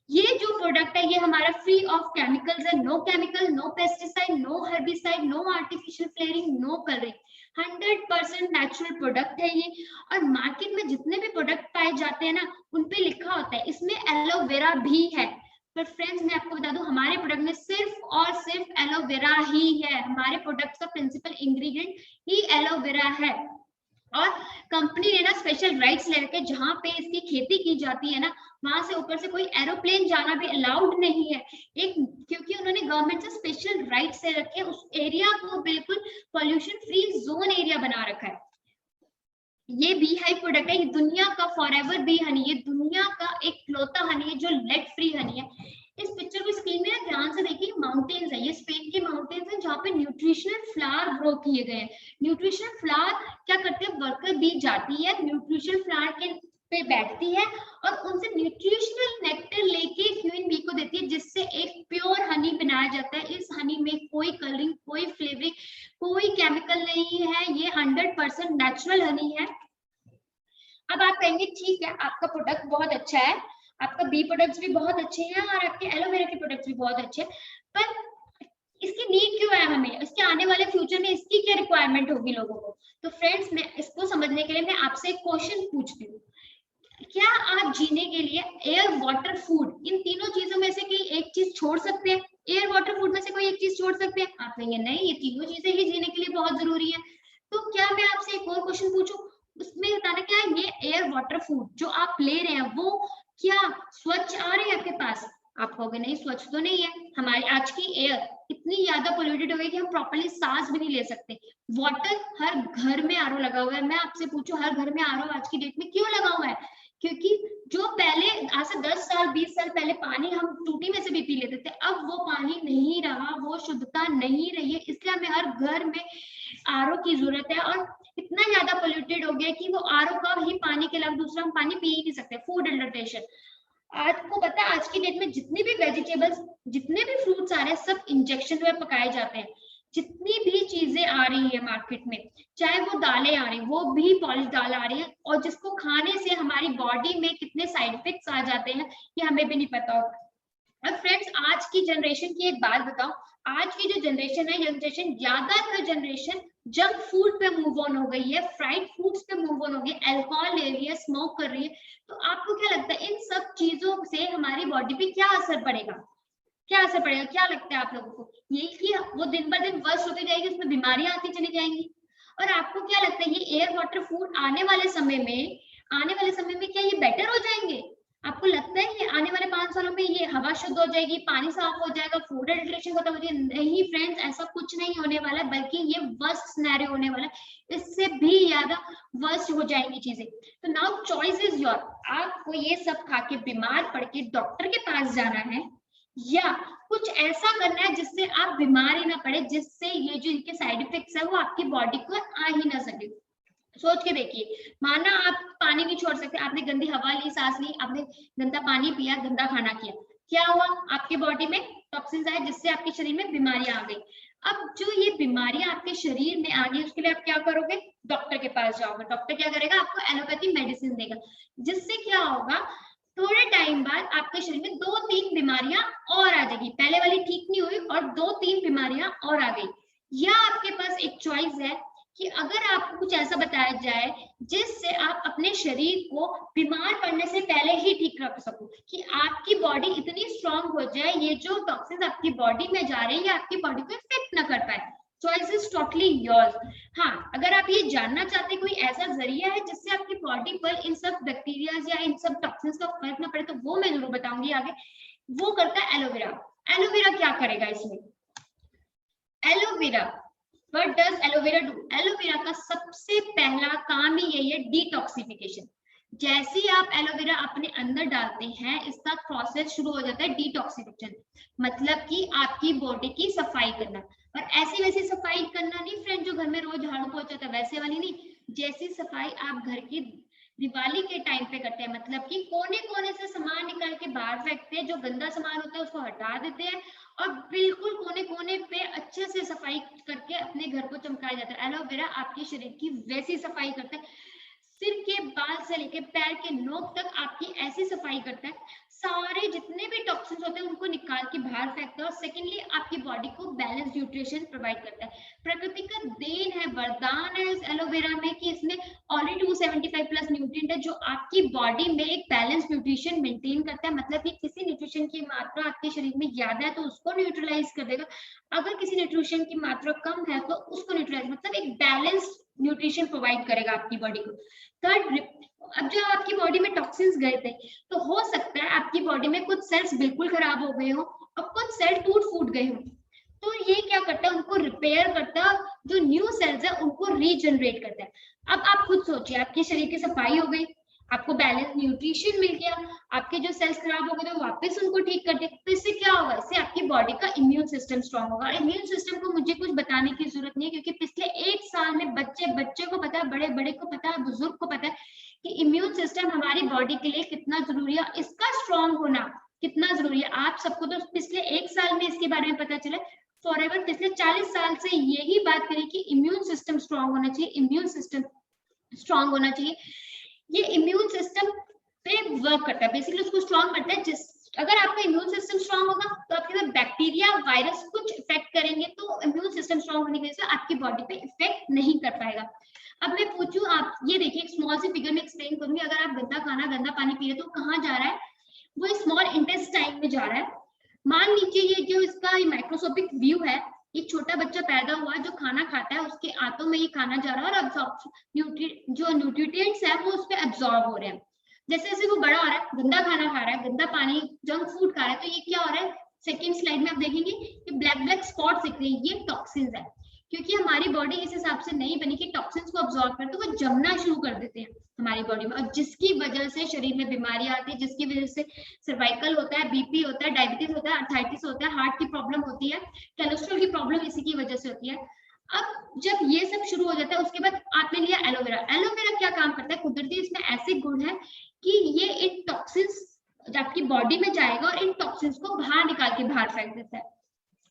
Speaker 1: ये जो प्रोडक्ट है ये हमारा फ्री ऑफ केमिकल्स है। No chemical, no pesticide, no herbicide, no artificial flavouring, no colouring. 100% natural product है ये। और मार्केट में जितने भी प्रोडक्ट पाए जाते हैं ना, उनपे लिखा होता है इसमें एलोवेरा भी है। पर फ्रेंड्स मैं आपको बता दूं, हमारे प्रोडक्ट में सिर्फ और सिर्फ एलोवेरा ही है। हमारे प्रोडक्ट का प्रिंसिपल इंग्रेडिएंट ही एलोवेरा है। और कंपनी ने ना स्पेशल राइट्स ले रखे, जहां पे इसकी खेती की जाती है ना, वहां से ऊपर से कोई एरोप्लेन जाना भी अलाउड नहीं है। एक क्योंकि उन्होंने गवर्नमेंट से स्पेशल राइट्स ले रखे, उस एरिया को बिल्कुल पोल्यूशन फ्री जोन एरिया बना रखा है। ये बी हाइव प्रोडक्ट है, ये दुनिया का फॉरएवर बी हनी, ये दुनिया का एक लौता हनी है जो लेड फ्री हनी है। इस पिक्चर को स्क्रीन में ध्यान से देखिए, माउंटेन्स है, ये स्पेन के माउंटेन्स है जहाँ पे न्यूट्रिशनल फ्लावर ग्रो किए गए हैं। न्यूट्रिशनल फ्लावर क्या करते हैं, वर्कर बी जाती है न्यूट्रिशनल फ्लावर के पे बैठती है और उनसे न्यूट्रिशनल नेक्टर लेके क्वीन बी को देती है, जिससे एक प्योर हनी बनाया जाता है। इस हनी में कोई कलरिंग, कोई फ्लेवरिंग, कोई केमिकल नहीं है, ये 100% नेचुरल हनी है। अब आप कहेंगे ठीक है, आपका प्रोडक्ट बहुत अच्छा है, आपका बी प्रोडक्ट्स भी बहुत अच्छे हैं और आपके एलोवेरा के प्रोडक्ट्स भी बहुत अच्छे हैं, पर इसकी नीड क्यों है हमें? इसके आने वाले फ्यूचर में इसकी क्या रिक्वायरमेंट होगी लोगों को? तो फ्रेंड्स मैं इसको समझने के लिए मैं आपसे एक क्वेश्चन पूछती हूँ, क्या आप जीने के लिए एयर, वाटर, फूड, इन तीनों चीजों में से कोई एक चीज छोड़ सकते हैं? एयर, वाटर, फूड में से कोई एक चीज छोड़ सकते हैं? आप कहेंगे नहीं, ये तीनों चीजें ही जीने के लिए बहुत जरूरी है। तो क्या मैं आपसे एक और क्वेश्चन पूछूं, उसमें बताना क्या है, ये एयर, वाटर, फूड जो आप ले रहे हैं वो क्या स्वच्छ आ रहे हैं आपके पास? आप कहोगे नहीं, स्वच्छ तो नहीं है। हमारी आज की एयर इतनी ज्यादा पोल्यूटेड हो गई कि हम प्रॉपर्ली सांस भी नहीं ले सकते। वाटर, हर घर में आरओ लगा हुआ है। मैं आपसे पूछूं, हर घर में आरओ आज की डेट में क्यों लगा हुआ है? क्योंकि जो पहले आज से 10 साल 20 साल पहले पानी हम टूटी में से भी पी लेते थे, अब वो पानी नहीं रहा, वो शुद्धता नहीं रही है, इसलिए हमें हर घर में आरओ की जरूरत है। और इतना ज्यादा पोल्यूटेड हो गया कि वो आरओ का ही पानी के अलावा दूसरा हम पानी पी ही नहीं सकते। फूड एडल्ट्रेशन, आपको पता है आज की डेट में जितनी भी वेजिटेबल्स, जितने भी फ्रूट्स आ रहे हैं, सब इंजेक्शन में पकाए जाते हैं। जितनी भी चीजें आ रही है मार्केट में, चाहे वो दालें आ रही, वो भी पॉलिश दाल आ रही है, और जिसको खाने से हमारी बॉडी में कितने साइड इफेक्ट्स आ जाते हैं ये हमें भी नहीं पता होता। अब फ्रेंड्स आज की जनरेशन की एक बात बताओ, आज की जो जनरेशन है, जनरेशन ज्यादातर जनरेशन जंक फूड पे मूव ऑन हो गई है, फ्राइड फूड्स पे मूव ऑन हो गई, अल्कोहल ले रही है, स्मोक कर रही है। तो आपको क्या लगता है इन सब चीजों से हमारी बॉडी पे क्या असर पड़ेगा? क्या असर पड़ेगा, क्या लगता है आप लोगों को? यही कि वो दिन ब दिन वर्ष होती जाएगी, उसमें बीमारियां आती चली जाएंगी। और आपको क्या लगता है ये एयर, वाटर, फूड आने वाले समय में आने वाले समय में क्या ये बेटर हो जाएंगे? आपको लगता है कि आने वाले 5 सालों में ये हवा शुद्ध हो जाएगी, पानी साफ हो जाएगा, फूड एडल्ट्रेशन खत्म हो जाएगी? नहीं फ्रेंड्स, ऐसा कुछ नहीं होने वाला है, बल्कि ये वर्स्ट सिनेरियो होने वाला है, इससे भी ज्यादा वर्स्ट हो जाएंगी चीजें। तो नाउ चॉइस इज योर। आपको ये सब खा के बीमार पड़ के डॉक्टर के पास जाना है, या कुछ ऐसा करना है जिससे आप बीमार ही ना पड़े, जिससे ये जो इनके साइड इफेक्ट्स है वो आपकी बॉडी को आ ही ना सके। सोच के देखिए, माना आप पानी नहीं छोड़ सकते, आपने गंदी हवा ली, सांस ली, आपने गंदा पानी पिया, गंदा खाना किया, क्या हुआ? आपके बॉडी में टॉक्सिन्स आए, जिससे आपके शरीर में बीमारियां आ गई। अब जो ये बीमारियां आपके शरीर में आ गई, उसके लिए आप क्या करोगे? डॉक्टर के पास जाओगे। डॉक्टर क्या करेगा? आपको एलोपैथी मेडिसिन देगा, जिससे क्या होगा, थोड़े टाइम बाद आपके शरीर में 2-3 बीमारियां और आ जाएगी। पहले वाली ठीक नहीं हुई और 2-3 बीमारियां और आ गई। या आपके पास एक चॉइस है कि अगर आपको कुछ ऐसा बताया जाए जिससे आप अपने शरीर को बीमार पड़ने से पहले ही ठीक रख सको, कि आपकी बॉडी इतनी स्ट्रांग हो जाए, ये जो टॉक्सिन्स आपकी बॉडी में जा रहे हैं, ये आपकी बॉडी को इफेक्ट ना कर पाए। Choice is totally yours. हाँ, अगर आप ये जानना चाहते हैं कोई ऐसा जरिया है जिससे आपकी बॉडी पर इन सब बैक्टीरिया या इन सब टॉक्सिन्स का फर्क ना पड़े, तो वो मैं जरूर बताऊंगी आगे। वो करता है एलोवेरा। एलोवेरा क्या करेगा इसमें? Aloe vera, what does aloe vera do? Aloe vera का सबसे पहला काम ही यही है, डिटॉक्सिफिकेशन। जैसे ही आप एलोवेरा अपने अंदर डालते हैं, इसका प्रोसेस शुरू हो जाता है डिटॉक्सिफिकेशन, मतलब कि आपकी बॉडी की सफाई करना। और ऐसी वैसी सफाई करना नहीं फ्रेंड, जो घर में रोज झाड़ू पोछा होता है वैसे वाली नहीं। जैसी सफाई आप घर की दिवाली के टाइम पे करते हैं, मतलब कि कोने कोने से सामान निकाल के बाहर फेंकते हैं, जो गंदा सामान होता है उसको हटा देते हैं, और बिल्कुल कोने कोने पे अच्छे से सफाई करके अपने घर को चमकाया जाता है। एलोवेरा आपके शरीर की वैसी सफाई करता है, सिर के बाल से लेके पैर के नोक तक आपकी ऐसी सफाई करता है, सारे जितने भी टॉक्सिन्स होते हैं उनको निकाल के बाहर फेंकता है। और सेकेंडली आपकी बॉडी को बैलेंस न्यूट्रिशन प्रोवाइड करता है। प्रकृति का देन है, वरदान है इस एलोवेरा में, कि इसमें ऑलरेडी 275 प्लस न्यूट्रिएंट है, जो आपकी बॉडी में एक बैलेंस न्यूट्रिशन मेंटेन करता है। मतलब कि किसी न्यूट्रिशन की मात्रा आपके शरीर में ज्यादा है तो उसको न्यूट्रलाइज कर देगा, अगर किसी न्यूट्रिशन की मात्रा कम है तो उसको न्यूट्रलाइज, मतलब एक बैलेंस न्यूट्रिशन प्रोवाइड करेगा आपकी बॉडी को। थर्ड, अब जो आपकी बॉडी में टॉक्सिन्स गए थे, तो हो सकता है आपकी बॉडी में कुछ सेल्स बिल्कुल खराब हो गए हो और कुछ सेल टूट फूट गए हो, तो ये क्या करता है? उनको रिपेयर करता है, जो न्यू सेल्स है उनको रीजनरेट करता है। अब आप खुद सोचिए, आपके शरीर की सफाई हो गई, आपको बैलेंस न्यूट्रिशन मिल गया, आपके जो सेल्स खराब हो गए तो वापस उनको ठीक कर दिया, तो इससे क्या होगा? इससे आपकी बॉडी का इम्यून सिस्टम स्ट्रांग होगा। इम्यून सिस्टम को मुझे कुछ बताने की जरूरत नहीं है, क्योंकि पिछले 1 साल में बच्चे को पता है, बड़े बड़े को पता है, बुजुर्ग को पता है कि इम्यून सिस्टम हमारी बॉडी के लिए कितना जरूरी है, इसका स्ट्रांग होना कितना जरूरी है। आप सबको तो पिछले 1 साल में इसके बारे में पता चला, फॉरएवर पिछले 40 साल से यही बात करें कि इम्यून सिस्टम स्ट्रांग होना चाहिए, इम्यून सिस्टम स्ट्रांग होना चाहिए। ये इम्यून सिस्टम पे वर्क करता है, बेसिकली उसको स्ट्रांग करता है। जिस अगर आपका इम्यून सिस्टम स्ट्रांग होगा तो आपके अंदर बैक्टीरिया वायरस कुछ इफेक्ट करेंगे, तो इम्यून सिस्टम स्ट्रांग होने की वजह से आपकी बॉडी पे इफेक्ट नहीं कर पाएगा। अब मैं पूछूं, आप ये देखिए, एक स्मॉल सी फिगर में एक्सप्लेन करूंगी। अगर आप गंदा खाना गंदा पानी पी रहे तो कहाँ जा रहा है? वो स्मॉल इंटेस्टाइन में जा रहा है। मान लीजिए ये जो इसका माइक्रोस्कोपिक व्यू है, एक छोटा बच्चा पैदा हुआ जो खाना खाता है, उसके आंतों में ये खाना जा रहा है और जो न्यूट्रिएंट्स है वो उस पर एब्जॉर्ब हो रहे हैं। जैसे जैसे वो बड़ा हो रहा है, गंदा खाना खा रहा है, गंदा पानी, जंक फूड खा रहा है, तो ये क्या हो रहा है? सेकेंड स्लाइड में आप देखेंगे कि ब्लैक ब्लैक स्पॉट्स दिख रहे हैं, ये टॉक्सिन्स है। क्योंकि हमारी बॉडी इस हिसाब से नहीं बनी कि टॉक्सिन्स को अब्सॉर्ब करे, तो वो जमना शुरू कर देते हैं हमारी बॉडी में, और जिसकी वजह से शरीर में बीमारियां आती है, जिसकी वजह से सर्वाइकल होता है, बीपी होता है, डायबिटीज होता है, अर्थराइटिस होता है, हार्ट की प्रॉब्लम होती है, कोलेस्ट्रॉल की प्रॉब्लम इसी की वजह से होती है। अब जब ये सब शुरू हो जाता है, उसके बाद आपने लिया एलोवेरा। एलोवेरा क्या काम करता है? कुदरती इसमें ऐसे गुण है कि ये इन टॉक्सिन्स आपकी बॉडी में जाएगा और इन टॉक्सिन्स को बाहर निकाल के बाहर फेंक देता है,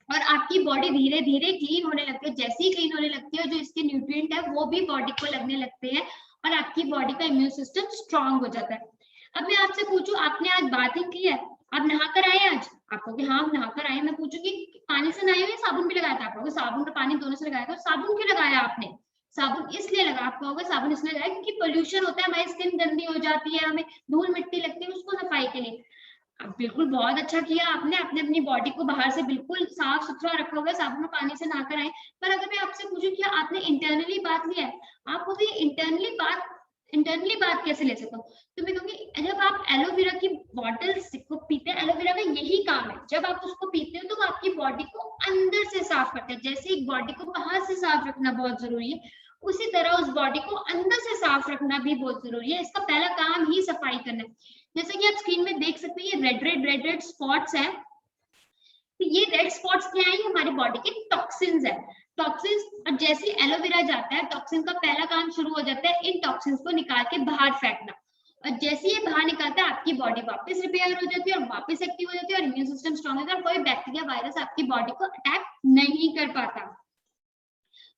Speaker 1: और आपकी बॉडी धीरे धीरे क्लीन होने लगती है। जैसे ही क्लीन होने लगती है, जो इसके न्यूट्रिएंट है वो भी बॉडी को लगने लगते हैं, और आपकी बॉडी का इम्यून सिस्टम स्ट्रांग हो जाता है। अब मैं आपसे पूछूं, आपने आज बाथिंग की है? आप नहाकर आए आज? आप कहोगे हाँ हम नहाकर आए। मैं पूछूंगी पानी से नहाए हुए, साबुन भी लगाया था? आप कहोगे साबुन और पानी दोनों से लगाया था। साबुन क्यों लगाया आपने? साबुन इसलिए लगा, आप कहोगे साबुन इसलिए लगाया क्योंकि पोल्यूशन होता है, हमारी स्किन गंदी हो जाती है, हमें धूल मिट्टी लगती है, उसको सफाई के लिए। अब बिल्कुल बहुत अच्छा किया आपने, अपनी बॉडी को बाहर से बिल्कुल साफ सुथरा रखा हुआ है, साबुन और पानी से नहाकर आए। पर अगर मैं आपसे पूछूं कि आपने इंटरनली बात लिया है, आप बोलते इंटरनली बात इंटरनली बात कैसे ले सकता हूँ, तो मैं कहूँगी जब आप एलोवेरा की बॉटल को पीते हैं, एलोवेरा का यही काम है, जब आप उसको पीते हो तो वो आपकी बॉडी को अंदर से साफ करता है। जैसे एक बॉडी को बाहर से साफ रखना बहुत जरूरी है, उसी तरह उस बॉडी को अंदर से साफ रखना भी बहुत जरूरी है। इसका पहला काम ही सफाई करना है। जैसे कि आप स्क्रीन में देख सकते हैं, ये रेड रेड स्पॉट्स हैं। तो ये रेड स्पॉट्स क्या है, हमारी बॉडी के टॉक्सिन्स है। टॉक्सिन्स, और जैसे एलोवेरा जाता है, टॉक्सिन का पहला काम शुरू हो जाता है इन टॉक्सिन्स को निकाल के बाहर फेंकना। और जैसे ये बाहर निकालता है, आपकी बॉडी वापस रिपेयर हो जाती है और वापस एक्टिव हो जाती है और इम्यून सिस्टम स्ट्रॉन्ग होता है और कोई बैक्टीरिया वायरस आपकी बॉडी को अटैक नहीं कर पाता।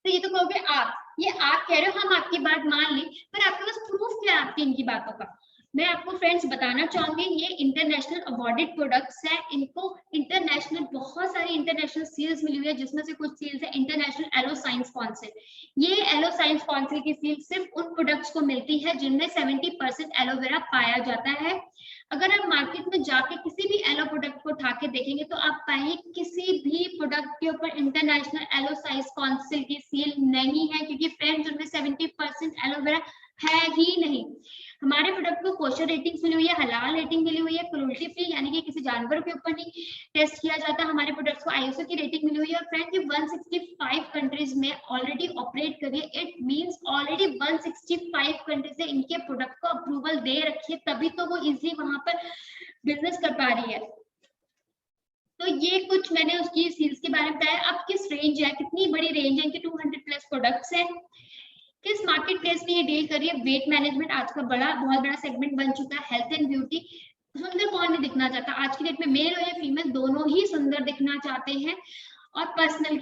Speaker 1: तो ये तो कहोगे आप, ये आप कह रहे हो, हम आपकी बात मान ली, पर आपके पास प्रूफ क्या है आपकी इनकी बातों का? मैं आपको फ्रेंड्स बताना चाहूंगी, ये इंटरनेशनल अवॉर्डेड प्रोडक्ट्स हैं। इनको इंटरनेशनल, बहुत सारी इंटरनेशनल सील्स मिली हुई है, जिसमें से कुछ सील्स है इंटरनेशनल एलो साइंस काउंसिल। ये एलो साइंस काउंसिल की सील सिर्फ उन प्रोडक्ट्स को मिलती है जिनमें 70% एलोवेरा पाया जाता है। अगर आप मार्केट में जाके किसी भी एलो प्रोडक्ट को उठा के देखेंगे तो आप पाएंगे किसी भी प्रोडक्ट के ऊपर इंटरनेशनल एलो साइंस काउंसिल की सील नहीं है, क्योंकि फ्रेंड्स उनमें 70% एलोवेरा है ही नहीं। हमारे प्रोडक्ट को कोशर रेटिंग मिली हुई है, हलाल रेटिंग मिली हुई है, क्रूल्टी फ्री यानी कि किसी जानवर के ऊपर नहीं टेस्ट किया जाता। हमारे प्रोडक्ट्स को आईएसओ की रेटिंग मिली हुई है और फ्रेंड्स ये 165 कंट्रीज में ऑलरेडी ऑपरेट कर रही है। इट मींस ऑलरेडी 165 कंट्रीज से इनके प्रोडक्ट को अप्रूवल दे रखी है, तभी तो वो इजीली वहां पर बिजनेस कर पा रही है। तो ये कुछ मैंने उसकी सील्स के बारे में बताया। अब किस रेंज है, कितनी बड़ी रेंज है, इनके 200 प्लस प्रोडक्ट्स हैं। किस मार्केट प्लेस में ये डील कर रही है? वेट मैनेजमेंट आज का बहुत बड़ा सेगमेंट बन चुका है। हेल्थ एंड ब्यूटी, सुंदर कौन नहीं दिखना चाहता आज की डेट में, मेल और फीमेल दोनों ही सुंदर दिखना चाहते हैं। और पर्सनल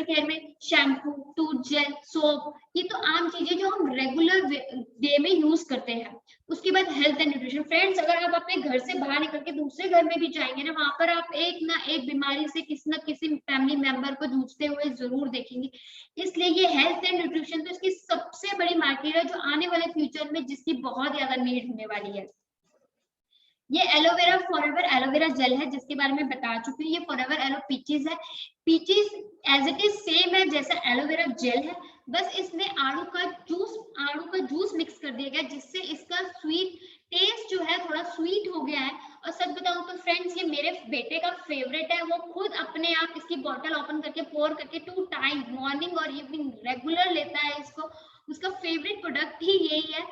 Speaker 1: केयर में शैम्पू, टूथ जेल, सोप, ये तो आम चीजें जो हम रेगुलर डे में यूज करते हैं। उसके बाद हेल्थ एंड न्यूट्रिशन। फ्रेंड्स, अगर आप अपने घर से बाहर निकल के दूसरे घर में भी जाएंगे ना, वहां पर आप एक ना एक बीमारी से किसी न किसी फैमिली मेंबर को जूझते हुए जरूर देखेंगे। इसलिए ये हेल्थ एंड न्यूट्रिशन तो इसकी सबसे बड़ी मार्केट है, जो आने वाले फ्यूचर में जिसकी बहुत ज्यादा नीड होने वाली है। ये एलोवेरा फॉरएवर एलोवेरा जेल है, जिसके बारे में बता चुकी हूँ। ये फॉरएवर एलो पीचीज है। पीचीज एज इट इज सेम है जैसा एलोवेरा जेल है, बस इसमें आड़ू का जूस मिक्स कर दिया गया, जिससे इसका स्वीट टेस्ट जो है थोड़ा स्वीट हो गया है। और सच बताऊं तो फ्रेंड्स, ये मेरे बेटे का फेवरेट है। वो खुद अपने आप इसकी बॉटल ओपन करके पोर करके 2 टाइम मॉर्निंग और इवनिंग रेगुलर लेता है इसको। उसका फेवरेट प्रोडक्ट ही यही है।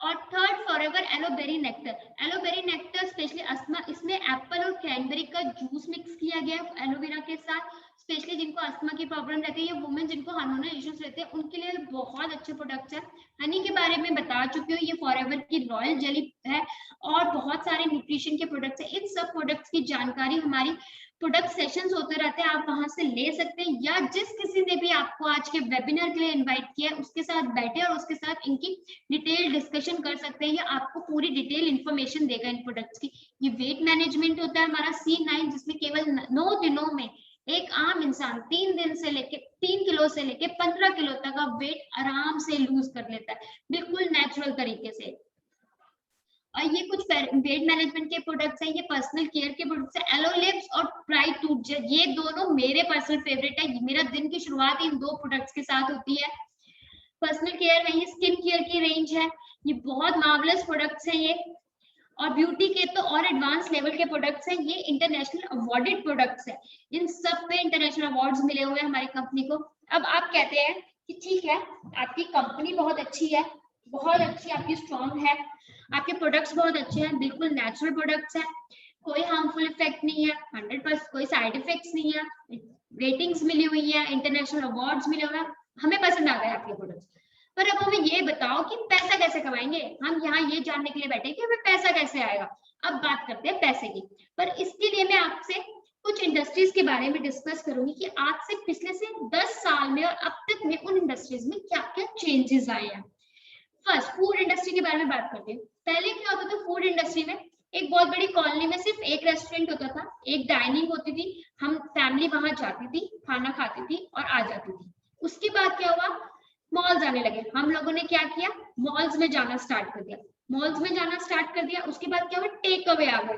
Speaker 1: और third, Forever aloe berry nectar. Aloe berry nectar specially asthma, इसमें एप्पल और क्रैनबेरी का जूस मिक्स किया गया है एलोवेरा के साथ। स्पेशली जिनको अस्थमा की प्रॉब्लम रहती है या वुमेन जिनको हार्मोनल इश्यूज रहते हैं, उनके लिए बहुत अच्छे प्रोडक्ट्स है। हनी के बारे में बता चुकी हूँ, ये फॉरएवर की रॉयल जेली है और बहुत सारे न्यूट्रिशन के प्रोडक्ट्स है। इन सब प्रोडक्ट्स की जानकारी हमारी प्रोडक्ट सेशंस होते रहते हैं, आप वहां से ले सकते हैं, या जिस किसी ने भी आपको आज के वेबिनार के लिए इनवाइट किया है उसके साथ बैठे और उसके साथ इनकी डिटेल डिस्कशन कर सकते हैं, या आपको पूरी डिटेल इंफॉर्मेशन देगा इन प्रोडक्ट्स की। ये वेट मैनेजमेंट होता है हमारा C9, जिसमें केवल 9 दिनों में एक आम इंसान 3 किलो से लेके 15 किलो तक का वेट आराम से लूज कर लेता है, बिल्कुल नेचुरल तरीके से। और ये कुछ वेट मैनेजमेंट के प्रोडक्ट्स हैं, ये पर्सनल केयर के प्रोडक्ट्स हैं। एलो लिप्स और ब्राइट टूथ जेल, ये दोनों मेरे पर्सनल फेवरेट है। मेरा दिन की शुरुआत इन 2 प्रोडक्ट्स के साथ होती है। पर्सनल केयर में ये स्किन केयर की रेंज है, ये बहुत मार्वलस प्रोडक्ट्स हैं ये। और ब्यूटी के तो और एडवांस लेवल के प्रोडक्ट्स हैं, ये इंटरनेशनल अवार्डेड प्रोडक्ट्स हैं। इन सब पे इंटरनेशनल अवार्ड्स मिले हुए हैं हमारी कंपनी को। अब आप कहते हैं कि ठीक है, आपकी कंपनी बहुत अच्छी है, बहुत अच्छी आपकी स्ट्रॉन्ग है, आपके प्रोडक्ट्स बहुत अच्छे हैं, बिल्कुल नेचुरल प्रोडक्ट्स हैं, कोई हार्मफुल इफेक्ट नहीं है, 100% कोई साइड इफेक्ट्स नहीं है, रेटिंग्स मिली हुई है, इंटरनेशनल अवार्ड्स मिले हुए हैं, हमें पसंद आ गए आपके प्रोडक्ट्स। पर अब हमें ये बताओ कि पैसा कैसे कमाएंगे? हम यहाँ ये जानने के लिए बैठे कि हमें पैसा कैसे आएगा। अब बात करते हैं पैसे की, पर इसके लिए मैं आपसे कुछ इंडस्ट्रीज के बारे में डिस्कस करूंगी कि आज से पिछले से 10 साल में और अब तक में उन इंडस्ट्रीज में क्या क्या चेंजेस आए हैं। फर्स्ट, फूड इंडस्ट्री के बारे में बात करते हैं। पहले क्या होता था फूड इंडस्ट्री में, एक बहुत बड़ी कॉलोनी में सिर्फ एक रेस्टोरेंट होता था, एक डाइनिंग होती थी, हम फैमिली वहां जाती थी, खाना खाती थी और आ जाती थी। उसके बाद क्या हुआ, मॉल्स आने लगे। हम लोगों ने क्या किया, मॉल्स में जाना स्टार्ट कर दिया। उसके बाद क्या हुआ, टेक अवे आ गए।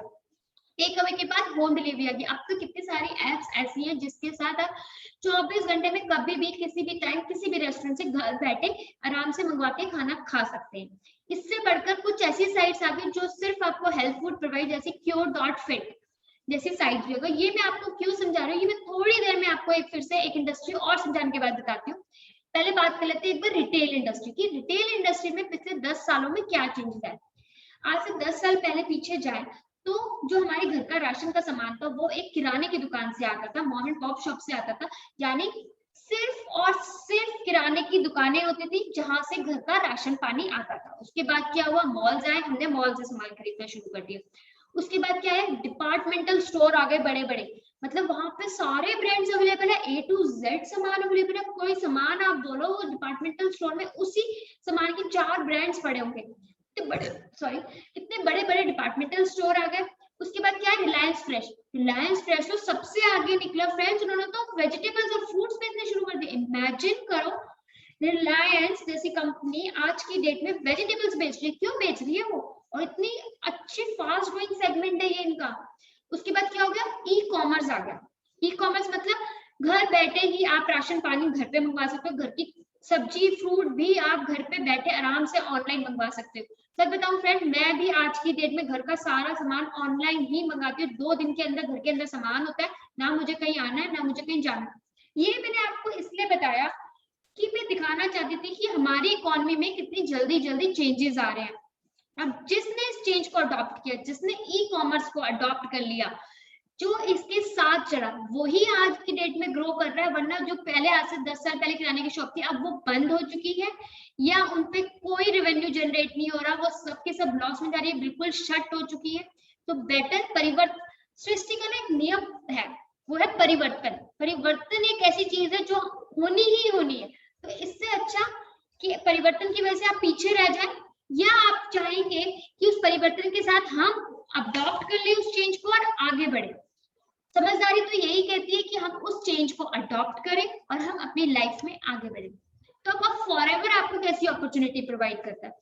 Speaker 1: टेक अवे के बाद होम डिलीवरी आ गई। अब तो कितनी सारी एप्स ऐसी हैं जिसके साथ आप 24 घंटे में कभी भी किसी भी टाइम किसी भी रेस्टोरेंट से घर बैठे आराम से मंगवा के खाना खा सकते हैं। इससे बढ़कर कुछ ऐसी साइट्स आ गई जो सिर्फ आपको हेल्थ फूड प्रोवाइड, जैसे क्योर.फिट जैसी साइट भी होगा। ये मैं आपको क्यों समझा रही हूँ, ये मैं थोड़ी देर में आपको एक फिर से एक इंडस्ट्री और समझाने के बाद बताती हूँ। पहले बात कर लेते हैं एक बार रिटेल इंडस्ट्री की। रिटेल इंडस्ट्री में पिछले 10 सालों में क्या चेंजेस है। आज से 10 साल पहले पीछे जाए तो जो हमारे घर का राशन का सामान था वो एक किराने की दुकान से आता था, मॉम एंड पॉप शॉप से आता था, यानी सिर्फ और सिर्फ किराने की दुकानें होती थी जहां से घर का राशन पानी आता था। उसके बाद क्या हुआ, मॉल्स आए, हमने मॉल से सामान खरीदना शुरू कर दिया। उसके बाद क्या है, डिपार्टमेंटल स्टोर आ गए बड़े बड़े, मतलब वहां पे सारे ब्रांड्स अवेलेबल है, A to Z सामान अवेलेबल है। कोई सामान आप बोलो वो डिपार्टमेंटल स्टोर में उसी सामान के 4 ब्रांड्स पड़े होंगे। इतने बड़े बड़े डिपार्टमेंटल स्टोर आ गए। उसके बाद क्या है, रिलायंस फ्रेश। रिलायंस फ्रेश तो सबसे आगे निकला फ्रेंड्स, उन्होंने तो वेजिटेबल्स और फ्रूट्स बेचने शुरू कर दिए। इमेजिन करो, रिलायंस जैसी कंपनी आज की डेट में वेजिटेबल्स बेच रही है। क्यों बेच रही है वो, और इतनी अच्छी फास्ट ग्रोइंग सेगमेंट है ये इनका। उसके बाद क्या हो गया, ई कॉमर्स आ गया। ई कॉमर्स मतलब घर बैठे ही आप राशन पानी घर पे मंगवा सकते हो, घर की सब्जी फ्रूट भी आप घर पे बैठे आराम से ऑनलाइन मंगवा सकते हो। सच बताऊं फ्रेंड, मैं भी आज की डेट में घर का सारा सामान ऑनलाइन ही मंगाती हूँ। 2 दिन के अंदर घर के अंदर सामान होता है, ना मुझे कहीं आना है ना मुझे कहीं जाना है। ये मैंने आपको इसलिए बताया कि मैं दिखाना चाहती थी कि हमारी इकोनॉमी में कितनी जल्दी जल्दी चेंजेस आ रहे हैं। अब जिसने इस चेंज को अडॉप्ट किया, जिसने ई कॉमर्स को अडॉप्ट कर लिया, जो इसके साथ चला, वही आज की डेट में ग्रो कर रहा है। वरना जो पहले आज से 10 साल पहले किराने की शॉप थी, अब वो बंद हो चुकी है या उन पे कोई रेवेन्यू जनरेट नहीं हो रहा, वो सबके सब लॉस में जा रही है, बिल्कुल शट हो चुकी है। तो बेटर परिवर्तन, सृष्टि का एक नियम है, वो है परिवर्तन। परिवर्तन एक ऐसी चीज है जो होनी ही होनी है। तो इससे अच्छा कि परिवर्तन की वजह से आप पीछे रह जाए, या आप चाहेंगे कि उस परिवर्तन के साथ हम अडॉप्ट कर ले उस चेंज को और आगे बढ़े। समझदारी तो यही कहती है कि हम उस चेंज को अडॉप्ट करें और हम अपनी लाइफ में आगे बढ़े। तो अब फॉरएवर आपको कैसी अपॉर्चुनिटी प्रोवाइड करता है,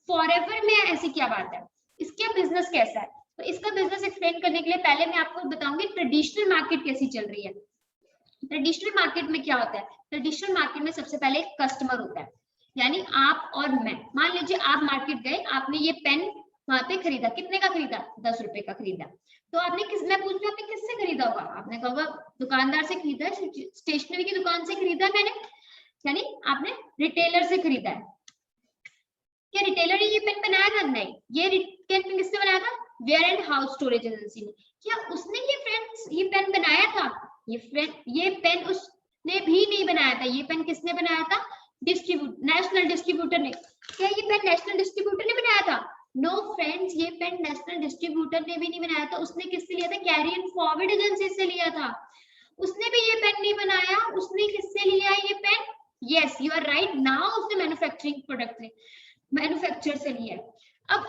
Speaker 1: फॉरएवर में ऐसी क्या बात है, इसका बिजनेस कैसा है। तो इसका बिजनेस एक्सप्लेन करने के लिए पहले मैं आपको बताऊंगी ट्रेडिशनल मार्केट कैसी चल रही है। ट्रेडिशनल मार्केट में क्या होता है, ट्रेडिशनल मार्केट में सबसे पहले एक कस्टमर होता है, यानी आप और मैं। मान लीजिए आप मार्केट गए, आपने ये पेन वहां पे खरीदा, कितने का खरीदा, 10 रुपए का खरीदा। तो आपने मैं पूछ रही, आपने किससे खरीदा होगा, आपने कहा दुकानदार से खरीदा, स्टेशनरी की दुकान से खरीदा मैंने, यानी आपने रिटेलर से खरीदा है। क्या रिटेलर ने ये पेन बनाया था, नहीं। ये पेन किसने बनाया था, ware and house storage agency ने। क्या उसने ये पेन बनाया था, ये पेन उसने भी नहीं बनाया था। ये पेन किसने बनाया था, नेशनल डिस्ट्रीब्यूटर ने। क्या ये पेन नेशनल डिस्ट्रीब्यूटर ने बनाया था, नो फ्रेंड्स, ये पेन नेशनल डिस्ट्रीब्यूटर ने भी नहीं बनाया था। उसने किससे लिया था, कैरी एंड फॉरवर्ड एजेंसी से लिया था। उसने भी ये पेन नहीं बनाया, उसने किससे लिया ये pen, yes you are right, now उसने मैन्युफैक्चरिंग प्रोडक्ट से, मैन्युफैक्चर से लिया है। अब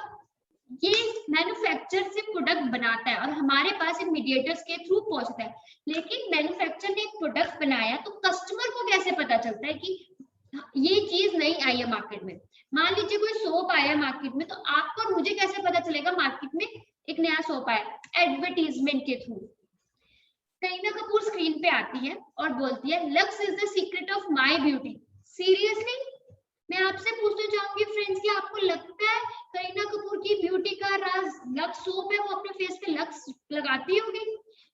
Speaker 1: ये मैन्युफैक्चर से प्रोडक्ट बनाता है और हमारे पास एक मीडिएटर्स के थ्रू पहुंचता है। लेकिन मैन्युफैक्चर ने एक प्रोडक्ट बनाया तो कस्टमर को कैसे पता चलता है कि ये चीज नहीं आई है मार्केट में। मान लीजिए कोई सोप आया मार्केट में, तो आपको और मुझे कैसे पता चलेगा मार्केट में एक नया सोप आया, एडवर्टीजमेंट के थ्रू। करीना कपूर स्क्रीन पे आती है और बोलती है lux is the secret of my beauty. Seriously मैं आपसे पूछना चाहूंगी फ्रेंड्स कि आपको लगता है करीना कपूर की ब्यूटी का राज लक्स सोप है, वो अपने फेस पे लक्स लगाती होगी?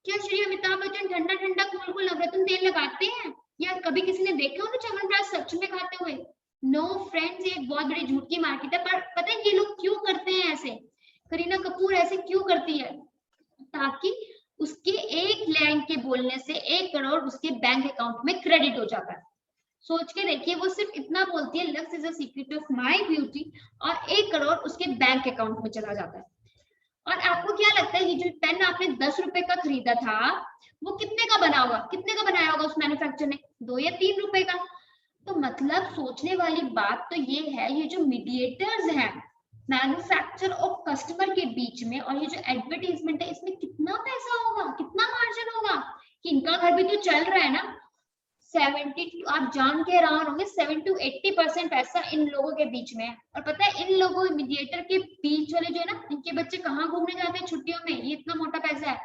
Speaker 1: क्या श्री अमिताभ बच्चन ठंडा ठंडा कूल कूल नवरत्न तेल लगाते हैं, या कभी किसी ने देखा उन्हें च्यवनप्राश सच में खाते हुए? नो फ्रेंड्स, ये एक बहुत बड़ी झूठ की मार्केट है। पर पता है ये लोग क्यों करते हैं ऐसे, करीना कपूर ऐसे क्यों करती है, ताकि उसके एक लाइन के बोलने से 1 करोड़ उसके बैंक अकाउंट में क्रेडिट हो जाता है। सोच के देखिए, वो सिर्फ इतना बोलती है lux is the secret of my beauty, और 1 करोड़ उसके बैंक अकाउंट में चला जाता है। और आपको क्या लगता है ये जो पेन आपने 10 रुपए का खरीदा था वो कितने का बना होगा, कितने का बनाया होगा उस मैन्युफैक्चर ने, 2 या 3 रुपए का। तो मतलब सोचने वाली बात तो ये है, ये जो मीडिएटर्स हैं मैन्युफैक्चर और कस्टमर के बीच में, और ये जो एडवर्टाइजमेंट है, इसमें कितना पैसा होगा, कितना मार्जिन होगा, कि इनका घर भी तो चल रहा है ना। 70, आप जान के हैरान होंगे, 70 to 80% पैसा इन लोगों के बीच में है। और पता है इन लोगों मीडिएटर के बीच वाले जो है ना, इनके बच्चे कहाँ घूमने जाते हैं छुट्टियों में, ये इतना मोटा पैसा है।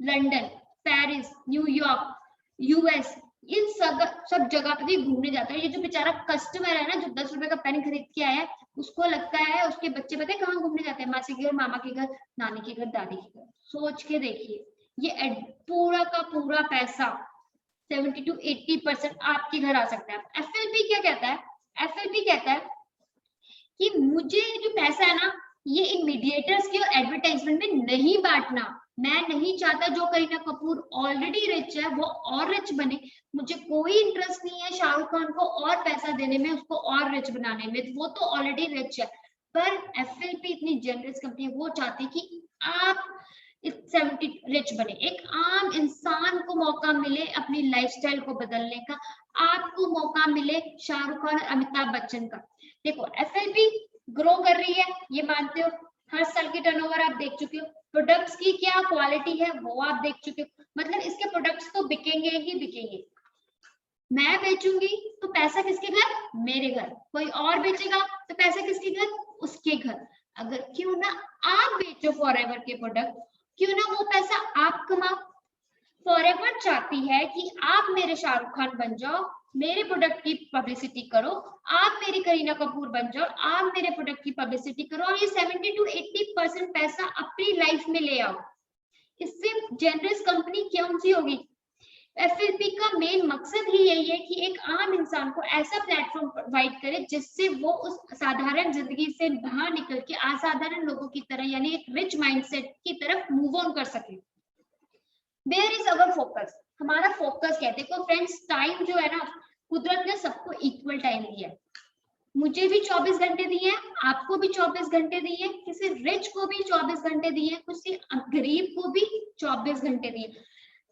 Speaker 1: लंदन, पेरिस, न्यूयॉर्क, यूएस, इन सब जगह पे भी घूमने जाता है। ये जो बेचारा कस्टमर है ना, जो 10 रुपए का पेन खरीद के आया है, उसको लगता है उसके बच्चे पता है कहाँ घूमने जाते हैं, मासी के घर, मामा के घर, नानी के घर, दादी के घर। सोच के देखिए, ये पूरा का पूरा पैसा 70 to 80% आपके घर आ सकता है। एफएलपी क्या कहता है? एफएलपी कहता है कि मुझे जो पैसा है ना, ये इन मीडिएटर्स की और एडवर्टाइजमेंट में नहीं बांटना। मैं नहीं चाहता जो करीना कपूर ऑलरेडी रिच है वो और रिच बने। मुझे कोई इंटरेस्ट नहीं है शाहरुख खान को और पैसा देने में, उसको और रिच बनाने में, वो तो ऑलरेडी रिच है। पर एफएलपी इतनी जनरस कंपनी है, वो चाहती है कि आप 70 रिच बने, एक आम इंसान को मौका मिले अपनी लाइफस्टाइल को बदलने का, आपको मौका मिले शाहरुख खान, अमिताभ बच्चन का। देखो एफएलपी ग्रो कर रही है, ये मानते हो, हर साल की टर्नओवर आप देख चुके हो, प्रोडक्ट्स की क्या क्वालिटी है वो आप देख चुके हो, मतलब इसके प्रोडक्ट्स तो बिकेंगे ही बिकेंगे। मैं बेचूंगी तो पैसा किसके घर? मेरे घर। कोई और बेचेगा तो पैसा किसके घर? उसके घर। अगर क्यों ना आप बेचो फॉरएवर के प्रोडक्ट, क्यों ना वो पैसा आप कमाओ। फॉरएवर चाहती है कि आप मेरे शाहरुख खान बन जाओ, मेरे प्रोडक्ट की पब्लिसिटी करो, आप मेरी करीना कपूर बन जाओ, आप मेरे प्रोडक्ट की पब्लिसिटी करो, और ये 70 to 80% पैसा अपनी लाइफ में ले आओ। इससे जनरस कंपनी कौन सी होगी? एफएलपी का मेन मकसद ही यही है कि एक आम इंसान को ऐसा प्लेटफॉर्म प्रोवाइड करे जिससे वो उस साधारण जिंदगी से बाहर निकल के असाधारण लोगों की तरह, यानी एक रिच माइंडसेट की तरफ मूव ऑन कर सके। Where is our focus? हमारा फोकस क्या है? देखो फ्रेंड्स, टाइम जो है ना, कुदरत ने सबको इक्वल टाइम दिया है। मुझे भी 24 घंटे दिए हैं, आपको भी 24 घंटे दिए हैं, किसी रिच को भी 24 घंटे दिए हैं, किसी गरीब को भी 24 घंटे दिए।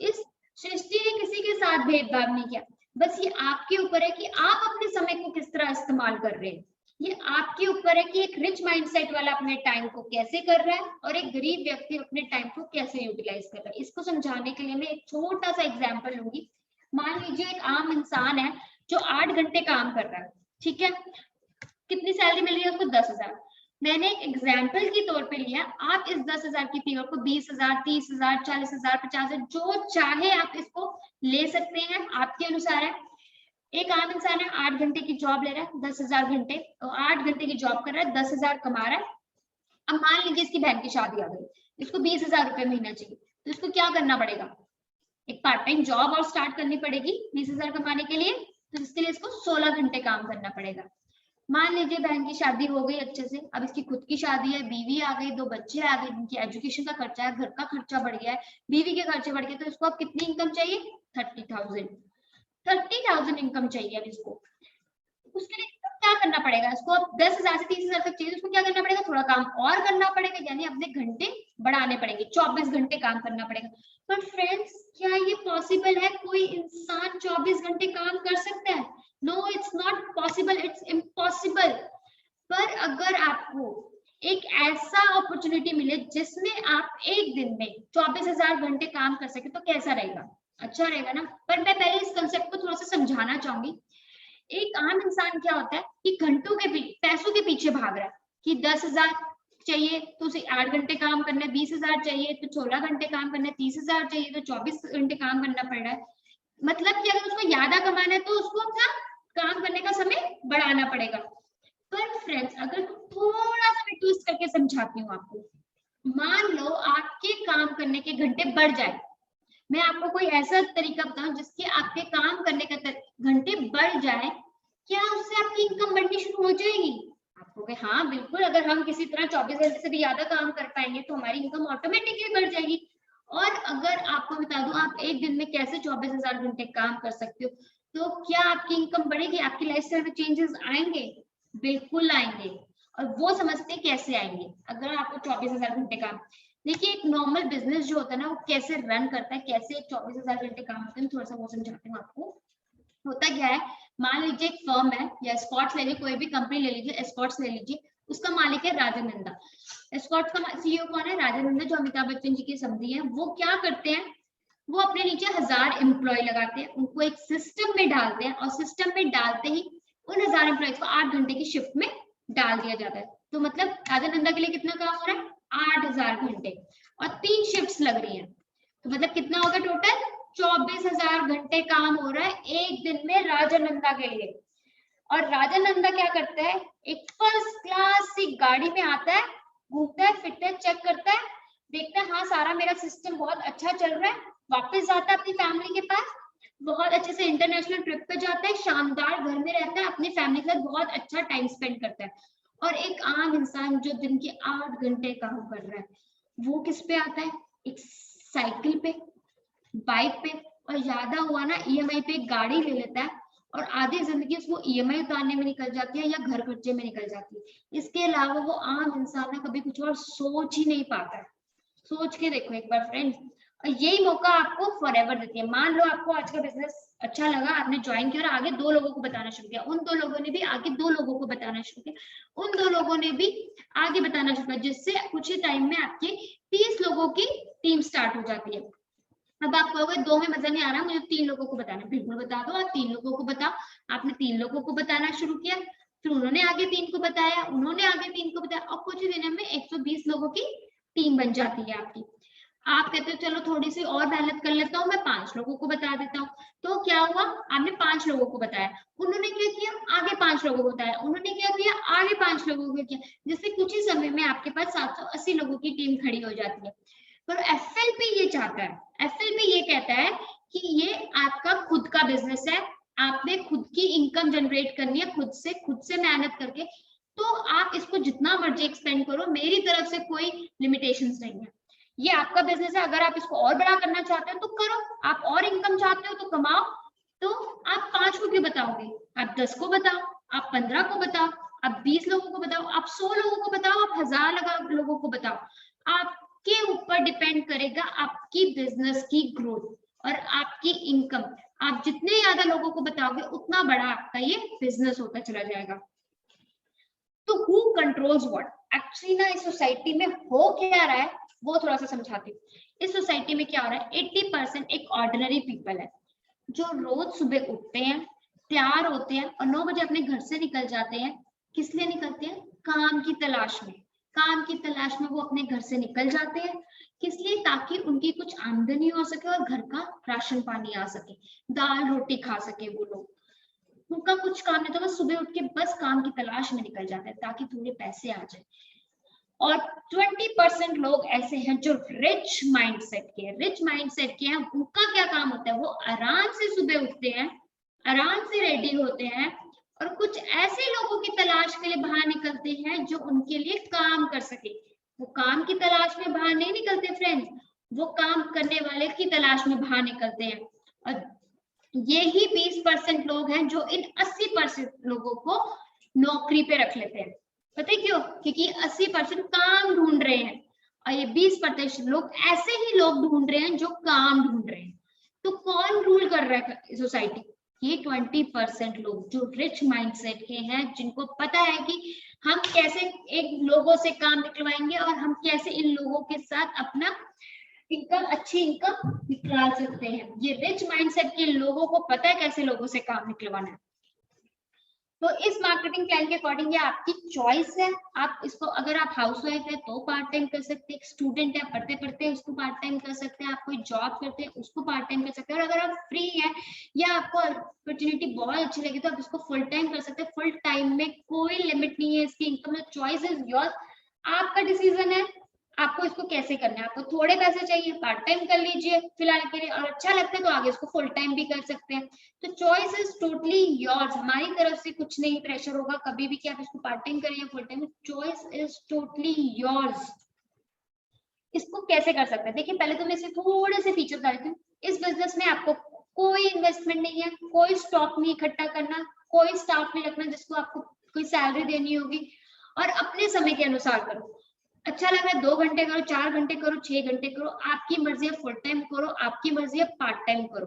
Speaker 1: इस सृष्टि ने किसी के साथ भेदभाव नहीं किया। बस ये आपके ऊपर है कि आप अपने समय को किस तरह इस्तेमाल कर रहे हैं। ये आपके ऊपर है कि एक रिच माइंडसेट वाला अपने टाइम को कैसे कर रहा है और एक गरीब व्यक्ति अपने टाइम को कैसे यूटिलाइज कर रहा है। इसको समझाने के लिए मैं एक छोटा सा एग्जांपल लूंगी। मान लीजिए एक आम इंसान है जो 8 घंटे काम कर रहा है, ठीक है, कितनी सैलरी मिल रही है उसको? 10,000। मैंने एक एग्जाम्पल के तौर पे लिया। आप इस 10,000 की फिगर को 20,000, 30,000, 40,000, 50,000 जो चाहे आप इसको ले सकते हैं, आपके अनुसार है। एक आम इंसान है, 8 घंटे की जॉब ले रहा है, 10,000 घंटे, 8 घंटे की जॉब कर रहा है, 10,000 कमा रहा है। अब मान लीजिए इसकी बहन की शादी आ गई, इसको 20,000 रुपए महीना चाहिए, तो इसको क्या करना पड़ेगा? एक पार्ट टाइम जॉब और स्टार्ट करनी पड़ेगी 20,000 कमाने के लिए। तो इसके लिए इसको 16 घंटे काम करना पड़ेगा। मान लीजिए बहन की शादी हो गई अच्छे से, अब इसकी खुद की शादी है, बीवी आ गई, 2 बच्चे आ गए, इनकी एजुकेशन का खर्चा है, घर का खर्चा बढ़ गया है, बीवी के खर्चे बढ़ गए, तो इसको अब कितनी इनकम चाहिए? 30,000 इनकम चाहिए अब इसको। उसके लिए क्या करना पड़ेगा? इसको अब 10,000 से 30,000 तक चाहिए, उसको क्या करना पड़ेगा? थोड़ा काम और करना पड़ेगा, यानी अपने घंटे बढ़ाने पड़ेंगे, 24 घंटे काम करना पड़ेगा। पर फ्रेंड्स, क्या ये पॉसिबल है? कोई इंसान 24 घंटे काम कर सकता है? No, it's not possible, it's impossible. पर अगर आपको एक ऐसा अपॉर्चुनिटी मिले जिसमें आप एक दिन में 24,000 घंटे काम कर सके, तो कैसा रहेगा? अच्छा रहेगा ना। पर मैं पहले इस कंसेप्ट को थोड़ा सा समझाना चाहूंगी। एक आम इंसान क्या होता है कि घंटों के पैसों के पीछे भाग रहा है कि 10,000 चाहिए तो उसे 8 घंटे काम करना है, 20,000 चाहिए तो 16 घंटे काम करना है, 30,000 चाहिए तो 24 घंटे काम करना पड़ रहा है। मतलब कि अगर उसको ज्यादा कमाना है तो उसको अपना काम करने का समय बढ़ाना पड़ेगा। पर फ्रेंड्स, अगर थोड़ा सा मैं ट्विस्ट करके समझाती हूँ आपको, मान लो आपके काम करने के घंटे बढ़ जाए, मैं आपको कोई ऐसा तरीका बताऊं जिसके आपके काम करने का घंटे बढ़ जाए, क्या उससे आपकी इनकम बढ़नी शुरू हो जाएगी? आप कहोगे हाँ बिल्कुल, अगर हम किसी तरह 24 घंटे से भी ज्यादा काम कर पाएंगे तो हमारी इनकम ऑटोमेटिकली बढ़ जाएगी। और अगर आपको बता दूं आप एक दिन में कैसे 24,000 घंटे काम कर सकते हो, तो क्या आपकी इनकम बढ़ेगी? आपकी लाइफस्टाइल में चेंजेस आएंगे? बिल्कुल आएंगे। और वो समझते कैसे आएंगे? अगर आपको 24,000 घंटे काम, देखिए एक नॉर्मल बिजनेस जो होता है ना, वो कैसे रन करता है, कैसे 24,000 घंटे काम होते हैं, थोड़ा सा वो समझाती हूँ आपको। होता क्या है, मान लीजिए एक फर्म है, या एस्कॉर्ट्स ले लीजिए, कोई भी कंपनी ले लीजिए, एस्कॉर्ट्स ले लीजिए, उसका मालिक है राजन नंदा। एस्कॉर्ट्स का सीईओ कौन है? राजन नंदा, जो अमिताभ बच्चन जी के समधी है। वो क्या करते हैं, वो अपने नीचे 1000 एम्प्लॉय लगाते हैं, उनको एक सिस्टम में डालते हैं और सिस्टम में डालते ही उन 1000 एम्प्लॉयज को 8 घंटे की शिफ्ट में डाल दिया जाता है। तो मतलब राजा नंदा के लिए कितना काम हो रहा है? 8000 घंटे और 3 शिफ्ट्स लग रही हैं, तो मतलब कितना होगा टोटल? 24000 घंटे काम हो रहा है एक दिन में राजा नंदा के लिए। और राजा नंदा क्या करता है? एक फर्स्ट क्लास सी गाड़ी में आता है, घूमता है, फिटनेस चेक करता है, देखता है हाँ सारा मेरा सिस्टम बहुत अच्छा चल रहा है, वापस जाता है अपनी फैमिली के पास, बहुत अच्छे से इंटरनेशनल ट्रिप पे जाता है, शानदार घर में रहता है, अपनी फैमिली के साथ बहुत अच्छा टाइम स्पेंड करता है। और एक आम इंसान जो दिन के 8 घंटे काम कर रहा है, वो किस पे आता है? एक साइकिल पे, बाइक पे, और ज्यादा हुआ ना ईएमआई पे एक गाड़ी ले लेता है, और आधी जिंदगी उसको ईएमआई उतारने में निकल जाती है या घर खर्चे में निकल जाती है। इसके अलावा वो आम इंसान ना कभी कुछ और सोच ही नहीं पाता है। सोच के देखो एक बार फ्रेंड्स, और यही मौका आपको फॉरएवर देती है। मान लो आपको आज का बिजनेस अच्छा लगा, आपने ज्वाइन किया और आगे 2 लोगों को बताना शुरू किया, उन 2 लोगों ने भी आगे 2 लोगों को बताना शुरू किया, उन 2 लोगों ने भी आगे बताना शुरू किया, जिससे कुछ ही टाइम में आपकी 30 लोगों की टीम स्टार्ट हो जाती है। अब आप कहोगे 2 में मजा नहीं आ रहा, मुझे 3 लोगों को बताना। बिल्कुल बता दो, आप 3 लोगों को बताओ। आपने 3 लोगों को बताना शुरू किया, फिर उन्होंने आगे 3 को बताया, उन्होंने आगे 3 को बताया, और कुछ ही दिनों में 120 लोगों की टीम बन जाती है आपकी। आप कहते हो चलो थोड़ी सी और मेहनत कर लेता हूँ, मैं 5 लोगों को बता देता हूँ। तो क्या हुआ? आपने 5 लोगों को बताया, उन्होंने क्या किया? आगे 5 लोगों को बताया, उन्होंने क्या किया? आगे 5 लोगों को किया, जिससे कुछ ही समय में आपके पास 780 लोगों की टीम खड़ी हो जाती है। पर एफएलपी ये चाहता है, एफएलपी ये कहता है कि ये आपका खुद का बिजनेस है, आपने खुद की इनकम जनरेट करनी है, खुद से मेहनत करके, तो आप इसको जितना मर्जी एक्सपेंड करो, मेरी तरफ से कोई लिमिटेशंस नहीं है। ये आपका बिजनेस है, अगर आप इसको और बड़ा करना चाहते हो तो करो, आप और इनकम चाहते हो तो कमाओ। तो आप 5 को क्यों बताओगे? आप 10 को बताओ, आप 15 को बताओ, आप 20 लोगों को बताओ, आप 100 लोगों को बताओ, आप 1000 लोगों को बताओ। आपके ऊपर डिपेंड करेगा आपकी बिजनेस की ग्रोथ और आपकी इनकम। आप जितने ज्यादा लोगों को बताओगे उतना बड़ा आपका ये बिजनेस होता चला जाएगा। तो हु कंट्रोल्स व्हाट? एक्चुअली ना इस सोसाइटी में हो क्या रहा है वो थोड़ा सा समझाती हूँ। इस सोसाइटी में क्या हो रहा है? 80% एक ऑर्डिनरी पीपल है जो रोज सुबह उठते हैं, तैयार होते हैं और 9 बजे अपने घर से निकल जाते हैं। किस लिए निकलते हैं? काम की तलाश में। काम की तलाश में वो अपने घर से निकल जाते हैं, किस लिए? ताकि उनकी कुछ आमदनी हो सके और घर का राशन पानी आ सके, दाल रोटी खा सके वो लोग। उनका कुछ काम नहीं, तो बस सुबह उठ के बस काम की तलाश में निकल जाते हैं ताकि थोड़े पैसे आ जाए। और 20% लोग ऐसे हैं जो रिच माइंडसेट के हैं। रिच माइंडसेट के हैं, उनका क्या काम होता है? वो आराम से सुबह उठते हैं, आराम से रेडी होते हैं और कुछ ऐसे लोगों की तलाश के लिए बाहर निकलते हैं जो उनके लिए काम कर सके। वो काम की तलाश में बाहर नहीं निकलते फ्रेंड्स, वो काम करने वाले की तलाश में बाहर निकलते हैं। और यही 20% लोग हैं जो इन 80% लोगों को नौकरी पे रख लेते हैं। पता है क्यों? क्योंकि 80% काम ढूंढ रहे हैं और ये 20% लोग ऐसे ही लोग ढूंढ रहे हैं जो काम ढूंढ रहे हैं। तो कौन रूल कर रहा है सोसाइटी? ये 20% लोग जो रिच माइंडसेट के हैं, जिनको पता है कि हम कैसे एक लोगों से काम निकलवाएंगे और हम कैसे इन लोगों के साथ अपना इनकम, अच्छी इनकम निकाल सकते हैं। ये रिच माइंडसेट के लोगों को पता है कैसे लोगों से काम निकलवाना है। तो इस मार्केटिंग प्लान के अकॉर्डिंग ये आपकी चॉइस है। आप इसको, अगर आप हाउसवाइफ है तो पार्ट टाइम कर सकते हैं, स्टूडेंट है पढ़ते पढ़ते उसको पार्ट टाइम कर सकते हैं, आप कोई जॉब करते हैं उसको पार्ट टाइम कर सकते हैं, और अगर आप फ्री है या आपको अपॉर्चुनिटी बहुत अच्छी लगी तो आप इसको फुल टाइम कर सकते हैं। फुल टाइम में कोई लिमिट नहीं है इसकी इनकम, चॉइस इज योर, आपका डिसीजन है आपको इसको कैसे करना है। आपको थोड़े पैसे चाहिए, पार्ट टाइम कर लीजिए फिलहाल के लिए, और अच्छा लगता है तो आगे इसको फुल टाइम भी कर सकते हैं। तो चॉइस इज टोटली योर्स, हमारी तरफ से कुछ नहीं प्रेशर होगा कभी भी कि आप इसको पार्ट टाइम करें या full time. Choice is totally yours. इसको कैसे कर सकते हैं? देखिए पहले तो मैं इसे थोड़े से फीचर बता देती हूँ। इस बिजनेस में आपको कोई इन्वेस्टमेंट नहीं है, कोई स्टॉक नहीं इकट्ठा करना, कोई स्टाफ नहीं रखना जिसको आपको कोई सैलरी देनी होगी, और अपने समय के अनुसार करो। अच्छा लग रहा है 2 घंटे करो, 4 घंटे करो, 6 घंटे करो, आपकी मर्जी है फुल टाइम करो, आपकी मर्जी है पार्ट टाइम करो।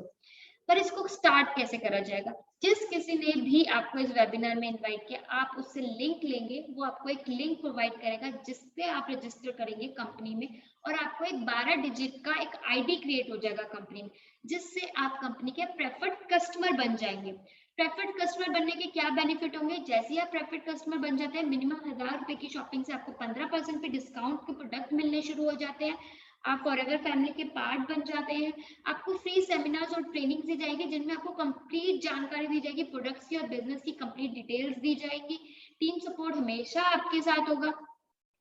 Speaker 1: पर इसको स्टार्ट कैसे करा जाएगा? जिस किसी ने भी आपको इस वेबिनार में इनवाइट किया, आप उससे लिंक लेंगे, वो आपको एक लिंक प्रोवाइड करेगा जिससे आप रजिस्टर करेंगे कंपनी में, और आपको एक 12 डिजिट का एक आईडी क्रिएट हो जाएगा कंपनी में, जिससे आप कंपनी के प्रेफर्ड कस्टमर बन जाएंगे। प्रेफर्ड कस्टमर बनने के क्या बेनिफिट होंगे? जैसे ही आप प्रेफर्ड कस्टमर बन जाते हैं, मिनिमम 1000 रुपए की शॉपिंग से आपको 15% पे डिस्काउंट के प्रोडक्ट मिलने शुरू हो जाते हैं। आप फॉरएवर फैमिली के पार्ट बन जाते हैं। आपको फ्री सेमिनार्स और ट्रेनिंग दी जाएगी जिनमें आपको कंप्लीट जानकारी दी जाएगी, प्रोडक्ट्स की और बिजनेस की कंप्लीट डिटेल्स दी जाएंगी। टीम सपोर्ट हमेशा आपके साथ होगा।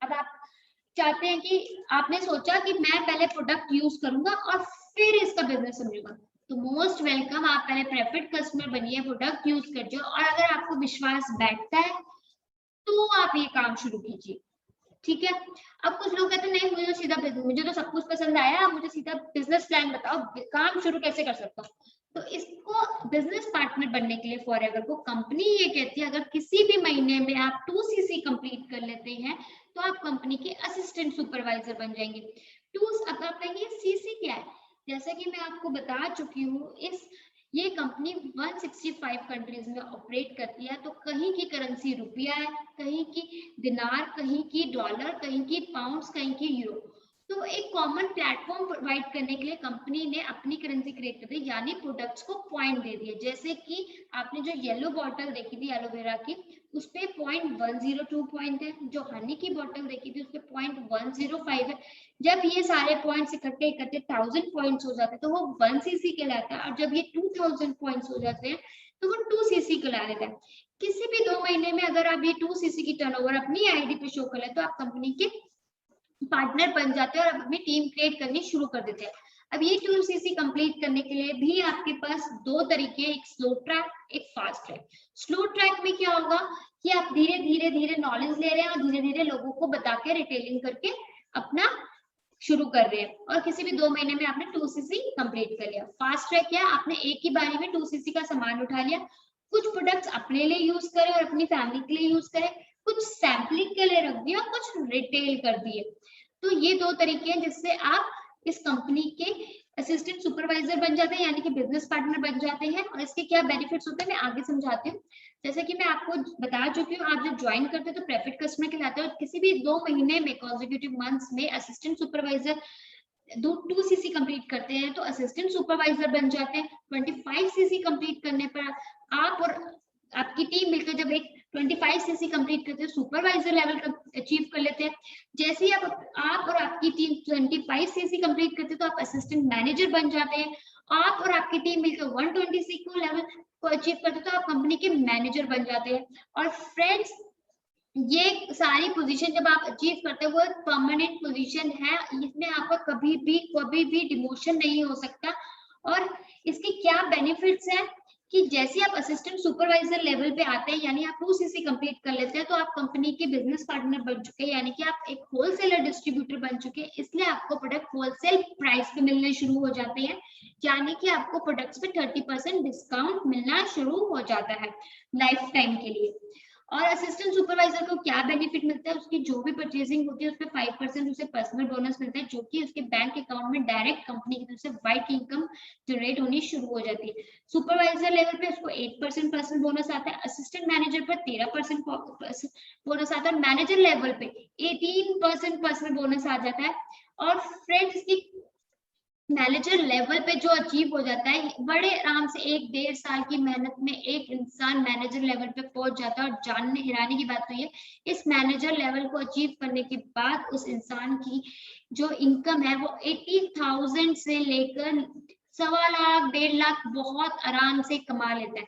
Speaker 1: अब आप चाहते हैं कि आपने सोचा कि मैं पहले प्रोडक्ट यूज करूंगा और फिर इसका बिजनेस समझूंगा, तो मोस्ट वेलकम, आप पहले प्रेफर्ड कस्टमर बनिए, प्रोडक्ट यूज करिए, और अगर आपको विश्वास बैठता है तो आप ये काम शुरू कीजिए। ठीक है। अब कुछ लोग कहते हैं नहीं, मुझे तो सीधा मुझे तो सब कुछ पसंद आया, आप मुझे सीधा बिजनेस प्लान बताओ, काम शुरू कैसे कर सकता हूँ? तो इसको बिजनेस पार्टनर बनने के लिए फॉरएवर को कंपनी ये कहती है, अगर किसी भी महीने में आप 2cc कंप्लीट कर लेते हैं तो आप कंपनी के असिस्टेंट सुपरवाइजर बन जाएंगे। अब आप कहेंगे सीसी क्या है? जैसा कि मैं आपको बता चुकी हूँ, ये कंपनी 165 कंट्रीज में ऑपरेट करती है। तो कहीं की करेंसी रुपया है, कहीं की दिनार, कहीं की डॉलर, कहीं की पाउंड्स, कहीं की यूरो। तो एक कॉमन प्लेटफॉर्म प्रोवाइड करने के लिए कंपनी ने अपनी करेंसी क्रिएट कर दी, यानी प्रोडक्ट्स को पॉइंट दे दिए। जैसे कि आपने जो येलो बॉटल देखी थी एलोवेरा की, उस पे 0.102 पॉइंट है, जो हनी की बॉटल देखी थी उस पे 0.105 है। जब ये सारे पॉइंट्स इकट्ठे 1000 पॉइंट्स हो जाते हैं तो वो 1cc कहलाता है, और जब ये 2000 पॉइंट्स हो जाते हैं तो वो 2cc कहला देता है। किसी भी 2 महीने में अगर आप ये 2cc की टर्नओवर अपनी आईडी पे शो कर ले तो आप कंपनी के पार्टनर बन जाते हैं और अपनी टीम क्रिएट करनी शुरू कर देते हैं। अब ये 2cc कंप्लीट करने के लिए भी आपके पास 2 तरीके, एक स्लो ट्रैक, एक फास्ट ट्रैक। स्लो ट्रैक में क्या होगा कि आप धीरे धीरे नॉलेज ले रहे हैं और धीरे धीरे लोगों को बता के रिटेलिंग करके अपना शुरू कर रहे हैं, और किसी भी 2 महीने में आपने 2cc कंप्लीट कर लिया। फास्ट ट्रैक क्या, आपने एक ही बारी में 2cc का सामान उठा लिया, कुछ प्रोडक्ट्स अपने लिए यूज करें और अपनी फैमिली के लिए यूज करें, कुछ सैम्पलिंग के लिए रख दिया, कुछ रिटेल कर दिए। तो ये 2 तरीके हैं जिससे आप इस कंपनी के असिस्टेंट सुपरवाइजर बन जाते हैं, यानी कि बिजनेस पार्टनर बन जाते हैं। और इसके क्या बेनिफिट्स होते हैं मैं आगे समझाती हूँ। जैसे कि मैं आपको बता चुकी हूँ, आप जब ज्वाइन करते हैं तो प्रेफर्ड कस्टमर कहलाते हैं, और किसी भी 2 महीने में कॉन्जिक्यूटिव मंथ्स में असिस्टेंट सुपरवाइजर 2cc कंप्लीट करते हैं तो असिस्टेंट सुपरवाइजर बन जाते हैं। 25cc कंप्लीट करने पर आप और आपकी टीम मिलकर जब एक 25cc कंप्लीट करते हैं, सुपरवाइजर लेवल का अचीव कर लेते हैं। जैसे ही आप और आपकी टीम 25cc कंप्लीट करते हैं तो आप असिस्टेंट मैनेजर बन जाते हैं। आप और आपकी टीम मिलकर 120cc को लेवल को अचीव करते हैं तो आप कंपनी के मैनेजर बन जाते हैं। और फ्रेंड्स, ये सारी पोजीशन जब आप अचीव करते हो वो परमानेंट पोजीशन है, इसमें आपका कभी भी डिमोशन नहीं हो सकता। और इसके क्या बेनिफिट्स हैं कि जैसे आप असिस्टेंट सुपरवाइजर लेवल पे आते हैं, यानी आप 2cc कंप्लीट कर लेते हैं, तो आप कंपनी के बिजनेस पार्टनर बन चुके हैं, यानी कि आप एक होलसेलर डिस्ट्रीब्यूटर बन चुके हैं। इसलिए आपको प्रोडक्ट होलसेल प्राइस पे मिलने शुरू हो जाते हैं, यानी कि आपको प्रोडक्ट्स पे 30% डिस्काउंट मिलना शुरू हो जाता है लाइफ टाइम के लिए। और असिस्टेंट सुपरवाइजर को क्या बेनिफिट मिलता है, उसकी जो भी परचेजिंग होती है उस पर 5% उसे पर्सनल बोनस मिलता है, जो कि उसके बैंक अकाउंट में डायरेक्ट कंपनी की तरफ से वाइट इनकम जनरेट होनी शुरू हो जाती है। सुपरवाइजर लेवल पे उसको 8% पर्सनल बोनस आता है, असिस्टेंट मैनेजर पर 13% बोनस आता है, मैनेजर लेवल पे 18% पर्सनल बोनस आ जाता है। और फ्रेंड्स, की मैनेजर लेवल पे जो अचीव हो जाता है, बड़े आराम से 1-1.5 साल की मेहनत में एक इंसान मैनेजर लेवल पे पहुंच जाता है। और जानने हिराने की बात तो ये, इस मैनेजर लेवल को अचीव करने के बाद उस इंसान की जो इनकम है वो 80,000 से लेकर 1.25 लाख 1.5 लाख बहुत आराम से कमा लेता है।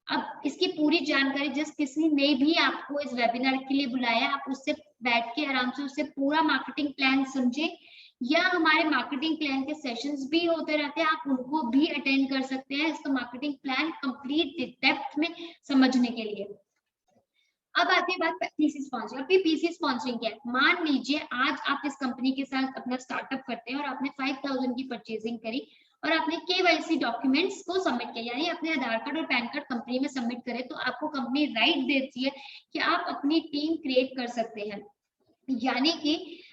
Speaker 1: अब इसकी पूरी जानकारी जिस किसी ने भी आपको इस वेबिनार के लिए बुलाया, आप उससे बैठ के आराम से उससे पूरा मार्केटिंग प्लान समझे, या हमारे मार्केटिंग प्लान के सेशंस भी होते रहते हैं, आप उनको भी अटेंड कर सकते हैं इसका मार्केटिंग प्लान कंप्लीट डेप्थ में समझने के लिए। अब आती है बात पीसी स्पॉन्सरिंग। अब पीसी स्पॉन्सरिंग क्या है? मान लीजिए आज आप इस कंपनी के साथ अपना स्टार्टअप करते हैं और आपने 5000 की परचेजिंग करी और आपने केवाईसी डॉक्यूमेंट्स को सबमिट किया, यानी अपने आधार कार्ड और पैन कार्ड कंपनी में सबमिट करें, तो आपको कंपनी राइट देती है कि आप अपनी टीम क्रिएट कर सकते हैं। यानी कि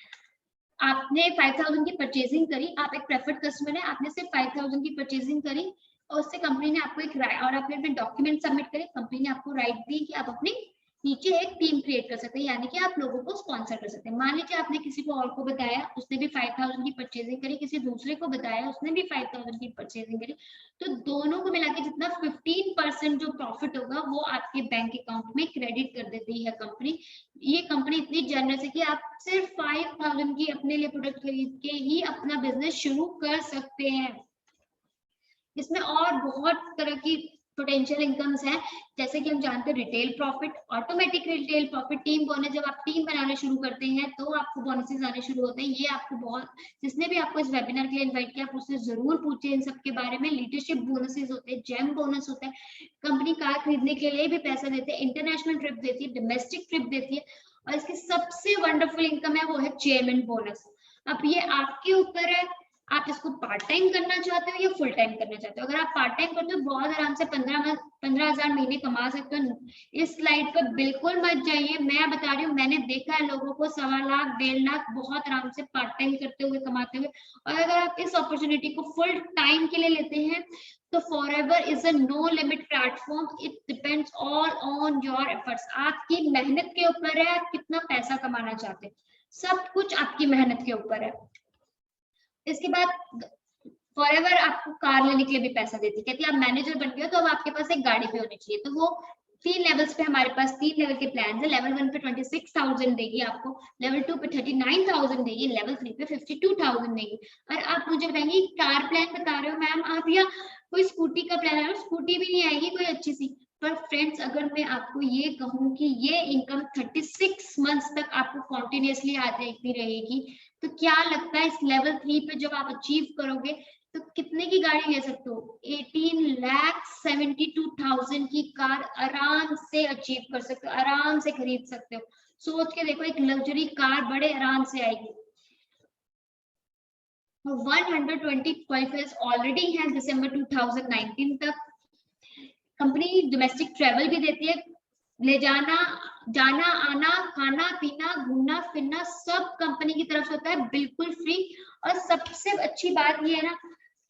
Speaker 1: आपने 5000 की परचेजिंग करी, आप एक प्रेफर्ड कस्टमर है, आपने सिर्फ 5000 की परचेजिंग करी, और उससे कंपनी ने आपको एक और आपने अपने डॉक्यूमेंट सबमिट करे, कंपनी ने आपको राइट दी कि आप अपने नीचे एक टीम क्रिएट कर सकते हैं, यानी कि आप लोगों को स्पॉन्सर कर सकते हैं। मान लीजिए आपने किसी को और को बताया, उसने भी 5000 की परचेजिंग करी, किसी दूसरे को बताया, उसने भी 5000 की परचेजिंग करी, तो दोनों को मिला के जितना 15% जो प्रॉफिट होगा वो आपके बैंक अकाउंट में क्रेडिट कर देती है कंपनी। ये कंपनी इतनी जनरस है कि आप सिर्फ 5000 की अपने लिए प्रोडक्ट खरीद के ही अपना बिजनेस शुरू कर सकते हैं। इसमें और बहुत तरह की पोटेंशियल इनकम्स हैं, जैसे कि हम जानते हैं retail profit, automatic retail profit, team bonus. जब आप टीम बनाना शुरू करते हैं तो आपको बोनसेस आने शुरू होते हैं। ये आपको बहुत, जिसने भी आपको इस वेबिनार के लिए इनवाइट किया, आप उससे जरूर पूछे इन सब के बारे में। लीडरशिप बोनसेस होते हैं, जेम बोनस होता है, कंपनी कार खरीदने के लिए भी पैसा देते हैं, इंटरनेशनल ट्रिप देती है, डोमेस्टिक ट्रिप देती है, और इसकी सबसे वंडरफुल इनकम है वो है चेयरमैन बोनस। अब ये आपके ऊपर है, आप इसको पार्ट टाइम करना चाहते हो या फुल टाइम करना चाहते हो। अगर आप पार्ट टाइम करते हो बहुत आराम से 15,000 महीने कमा सकते हो। इस स्लाइड पर बिल्कुल मत जाइए, मैं बता रही हूँ, मैंने देखा है लोगों को 1.25 लाख 1.5 लाख बहुत आराम से पार्ट टाइम करते हुए कमाते हुए। और अगर आप इस अपॉर्चुनिटी को फुल टाइम के लिए लेते हैं तो Forever is a no limit platform. It depends all on your efforts. आपकी मेहनत के ऊपर है आप कितना पैसा कमाना चाहते हैं, सब कुछ आपकी मेहनत के ऊपर है। इसके बाद फॉरएवर आपको कार लेने के लिए भी पैसा देती है, कहती है आप मैनेजर बन गए हो तो अब आपके पास एक गाड़ी भी होनी चाहिए। तो वो 3 लेवल्स पे, हमारे पास 3 लेवल के प्लान है। लेवल 1 पे 26,000 देगी आपको, लेवल 2 पे 39,000 देगी, लेवल 3 पे 52,000 देगी। और आप मुझे बताएंगे कार प्लान बता रहे हो मैम आप, या कोई स्कूटी का प्लान है? स्कूटी भी नहीं आएगी कोई अच्छी सी। पर फ्रेंड्स अगर मैं आपको ये कहूँ कि ये इनकम 36 मंथ्स तक आपको कॉन्टिन्यूसली आती रहेगी, तो क्या लगता है इस लेवल 3 पे जब आप अचीव करोगे तो कितने की गाड़ी ले सकते हो? 18,72,000 की कार आराम से अचीव कर सकते हो, आराम से खरीद सकते हो। सोच के देखो, एक लग्जरी कार बड़े आराम से आएगी। 120 क्वालिफायर्स ऑलरेडी हैं दिसंबर 2019 तक। कंपनी डोमेस्टिक ट्रेवल भी देती है, ले जाना, जाना आना, खाना पीना, घूमना फिरना सब कंपनी की तरफ से होता है, बिल्कुल फ्री। और सबसे अच्छी बात ये है ना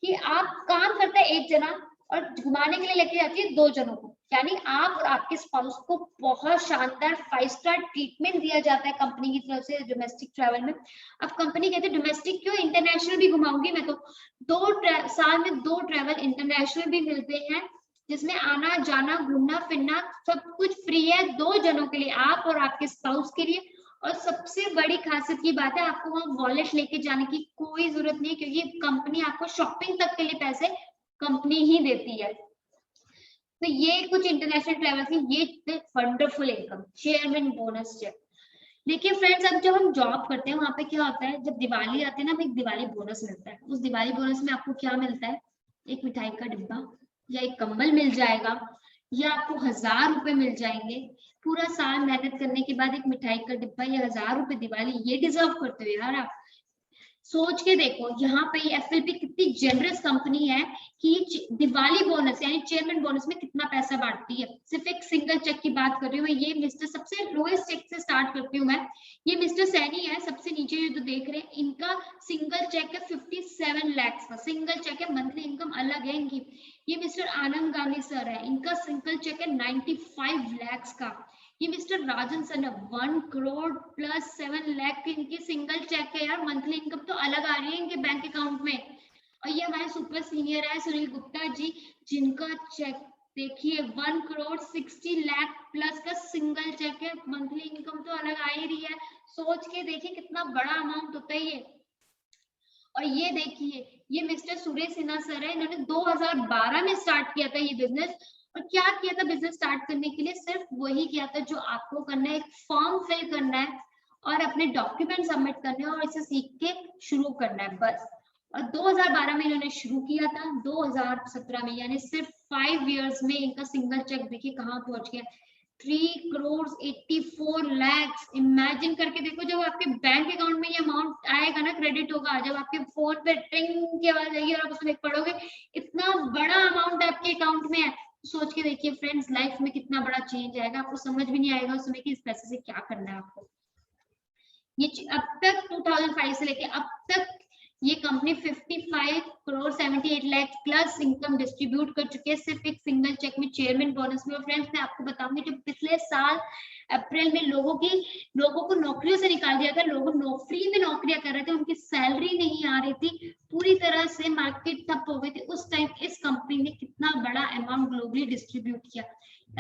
Speaker 1: कि आप काम करता है एक जना और घुमाने के लिए लेके जाती है 2 जनों को, यानी आप और आपके स्पाउस को बहुत शानदार 5 स्टार ट्रीटमेंट दिया जाता है कंपनी की तरफ से डोमेस्टिक ट्रैवल में। अब कंपनी कहती है डोमेस्टिक क्यों, इंटरनेशनल भी घुमाऊंगी मैं तो। साल में 2 ट्रैवल इंटरनेशनल भी मिलते हैं, जिसमें आना जाना घूमना फिरना सब कुछ फ्री है 2 जनों के लिए, आप और आपके स्पाउस के लिए। और सबसे बड़ी खासियत की बात है, आपको वहां वॉलेट लेके जाने की कोई जरूरत नहीं, क्योंकि कंपनी आपको शॉपिंग तक के लिए पैसे कंपनी ही देती है। तो ये कुछ इंटरनेशनल ट्रैवल की ये wonderful income, chairman bonus cheque. देखिए फ्रेंड्स, अब जब हम जॉब करते हैं वहां पे क्या होता है, जब दिवाली आती है ना, हमें एक दिवाली बोनस मिलता है। उस दिवाली बोनस में आपको क्या मिलता है, एक मिठाई का डिब्बा या एक कंबल मिल जाएगा, या आपको 1000 रुपए मिल जाएंगे। पूरा साल मेहनत करने के बाद एक मिठाई का डिब्बा या 1000 रुपए दिवाली, ये डिजर्व करते हो यार आप। सोच के देखो यहाँ पे एफएलपी कितनी जनरस कंपनी है कि दिवाली बोनस यानी चेयरमैन बोनस में कितना पैसा बांटती है। सिर्फ एक सिंगल चेक की बात कर रही हूँ मैं, ये मिस्टर सबसे लोएस्ट चेक से स्टार्ट करती हूँ मैं। ये मिस्टर सैनी है सबसे नीचे जो देख रहे हैं, इनका सिंगल चेक है 57 लाख का सिंगल चेक है, मंथली इनकम अलग है इनकी। ये मिस्टर आनंद गांधी सर है, इनका सिंगल चेक है 95 लाख का। ये मिस्टर राजन सन 1 करोड़ प्लस 7 लाख इनकी सिंगल चेक है यार, मंथली इनकम तो अलग आ रही है इनके बैंक अकाउंट में। और ये हमारे सुपर सीनियर है सुनील गुप्ता जी, जिनका चेक देखिए 1 करोड़ 60 लाख प्लस का सिंगल चेक है, मंथली इनकम तो अलग आ ही रही है। सोच के देखिए कितना बड़ा अमाउंट होता है ये। और ये देखिए ये मिस्टर सुरेश सिन्हा सर है, इन्होंने 2012 में स्टार्ट किया था ये बिजनेस। और क्या किया था बिजनेस स्टार्ट करने के लिए, सिर्फ वही किया था जो आपको करना है, एक फॉर्म फिल करना है और अपने डॉक्यूमेंट सबमिट करने हैं और इसे सीख के शुरू करना है बस। और 2012 में इन्होंने शुरू किया था, 2017 में यानी सिर्फ 5 इयर्स में इनका सिंगल चेक देखिए कहाँ पहुंच गया, 3 करोड़ 84 लाख। इमेजिन करके देखो जब आपके बैंक अकाउंट में ये अमाउंट आएगा ना, क्रेडिट होगा, जब आपके फोन पे ट्रिंग की आवाज आएगी और आप उसमें पढ़ोगे इतना बड़ा अमाउंट आपके अकाउंट में है। सोच के देखिए फ्रेंड्स, लाइफ में कितना बड़ा चेंज आएगा, आपको समझ भी नहीं आएगा उस समय कि इस पैसे से क्या करना है आपको। ये अब तक 2005 से लेके अब तक ये company 55 crore 78 lakh plus income distribute कर चुके हैं सिर्फ एक सिंगल चेक में, चेयरमैन बोनस में। और फ्रेंड्स मैं आपको बताऊंगी, जब पिछले साल अप्रैल में लोगों को नौकरियों से निकाल दिया था, लोग फ्री में नौकरियां कर रहे थे, उनकी सैलरी नहीं आ रही थी, पूरी तरह से मार्केट ठप हो गई थी, उस टाइम इस कंपनी ने कितना बड़ा अमाउंट ग्लोबली डिस्ट्रीब्यूट किया।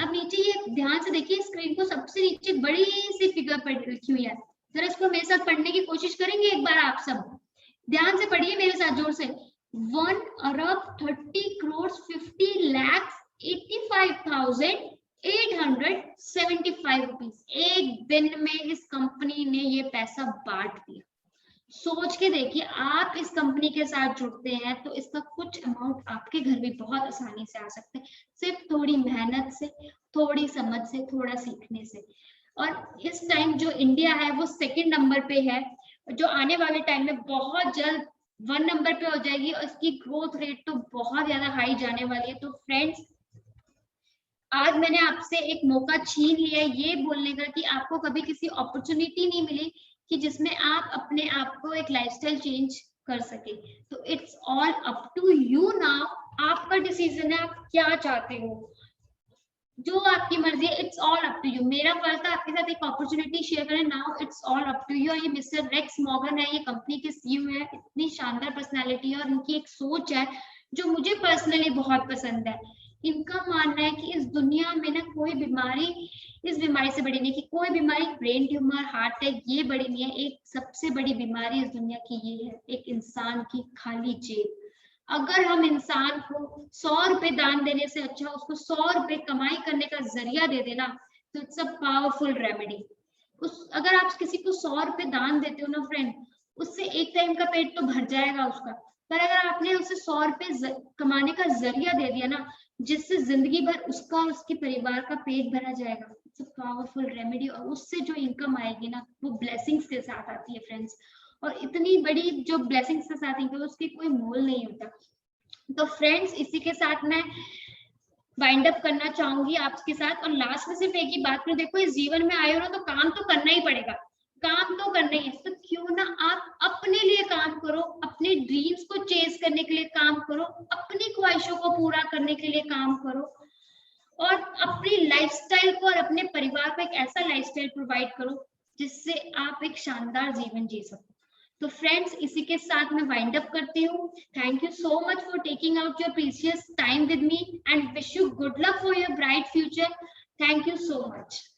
Speaker 1: अब नीचे ये ध्यान से देखिए स्क्रीन को, सबसे नीचे बड़ी सी फिगर पढ़ लिखी हुई है, जरा इसको मेरे साथ पढ़ने की कोशिश करेंगे एक बार आप सब, ध्यान से पढ़िए मेरे साथ जोर से। 1 अरब 30 करोड़ 50 लाख 85,875 रुपीज एक दिन में इस कंपनी ने ये पैसा बांट दिया। सोच के देखिए, आप इस कंपनी के साथ जुड़ते हैं तो इसका कुछ अमाउंट आपके घर भी बहुत आसानी से आ सकते हैं, सिर्फ थोड़ी मेहनत से, थोड़ी समझ से, थोड़ा सीखने से। और इस टाइम जो इंडिया है वो सेकंड नंबर पे है, जो आने वाले टाइम में बहुत जल्द 1 नंबर पे हो जाएगी, और इसकी ग्रोथ रेट तो बहुत ज्यादा हाई जाने वाली है। तो फ्रेंड्स, आज मैंने आपसे एक मौका छीन लिया है ये बोलने का कि आपको कभी किसी अपॉर्चुनिटी नहीं मिली कि जिसमें आप अपने आप को एक लाइफस्टाइल चेंज कर सके। तो it's all up to you now, आपका डिसीजन है, आप क्या चाहते हो, जो आपकी मर्जी है, it's all up to you. मेरा फर्ज था आपके साथ एक अपॉर्चुनिटी शेयर करें, now it's all up to you. ये मिस्टर रेक्स मॉर्गन है, ये कंपनी के सीईओ है, इतनी शानदार पर्सनालिटी है और इनकी एक सोच है जो मुझे पर्सनली बहुत पसंद है। इनका मानना है कि इस दुनिया में ना कोई बीमारी इस बीमारी से बड़ी नहीं, कि कोई बीमारी ब्रेन ट्यूमर, हार्ट अटैक ये बड़ी नहीं है, एक सबसे बड़ी बीमारी इस दुनिया की ये है, एक इंसान की खाली जेब। अगर हम इंसान को 100 रुपए दान देने से अच्छा उसको 100 रुपए कमाई करने का जरिया दे देना, तो इट्स अ पावरफुल रेमेडी। अगर आप किसी को 100 रुपए दान देते हो ना फ्रेंड, उससे एक टाइम का पेट तो भर जाएगा उसका, पर अगर आपने उसे 100 रुपए कमाने का जरिया दे दिया ना, जिससे जिंदगी भर उसका और उसके परिवार का पेट भरा जाएगा, इट्स अ पावरफुल रेमेडी। और उससे जो इनकम आएगी ना, वो ब्लेसिंग्स के साथ आती है फ्रेंड्स, और इतनी बड़ी जो ब्लेसिंग्स के साथ इनकम, उसकी कोई मोल नहीं होता। तो फ्रेंड्स, इसी के साथ मैं वाइंड अप करना चाहूंगी आपके साथ, और लास्ट में सिर्फ एक ही बात करूं, देखो इस जीवन में आए हो ना तो काम तो करना ही पड़ेगा, काम तो करना ही है, तो क्यों ना आप अपने लिए काम करो, अपने ड्रीम्स को चेज करने के लिए काम करो, अपनी ख्वाहिशों को पूरा करने के लिए काम करो, और अपनी लाइफस्टाइल को और अपने परिवार को एक ऐसा लाइफस्टाइल प्रोवाइड करो जिससे आप एक शानदार जीवन जी सको। तो फ्रेंड्स, इसी के साथ मैं वाइंड अप करती हूँ। Thank you so much for taking out your precious time with me and wish you good luck for your bright future. Thank you so much.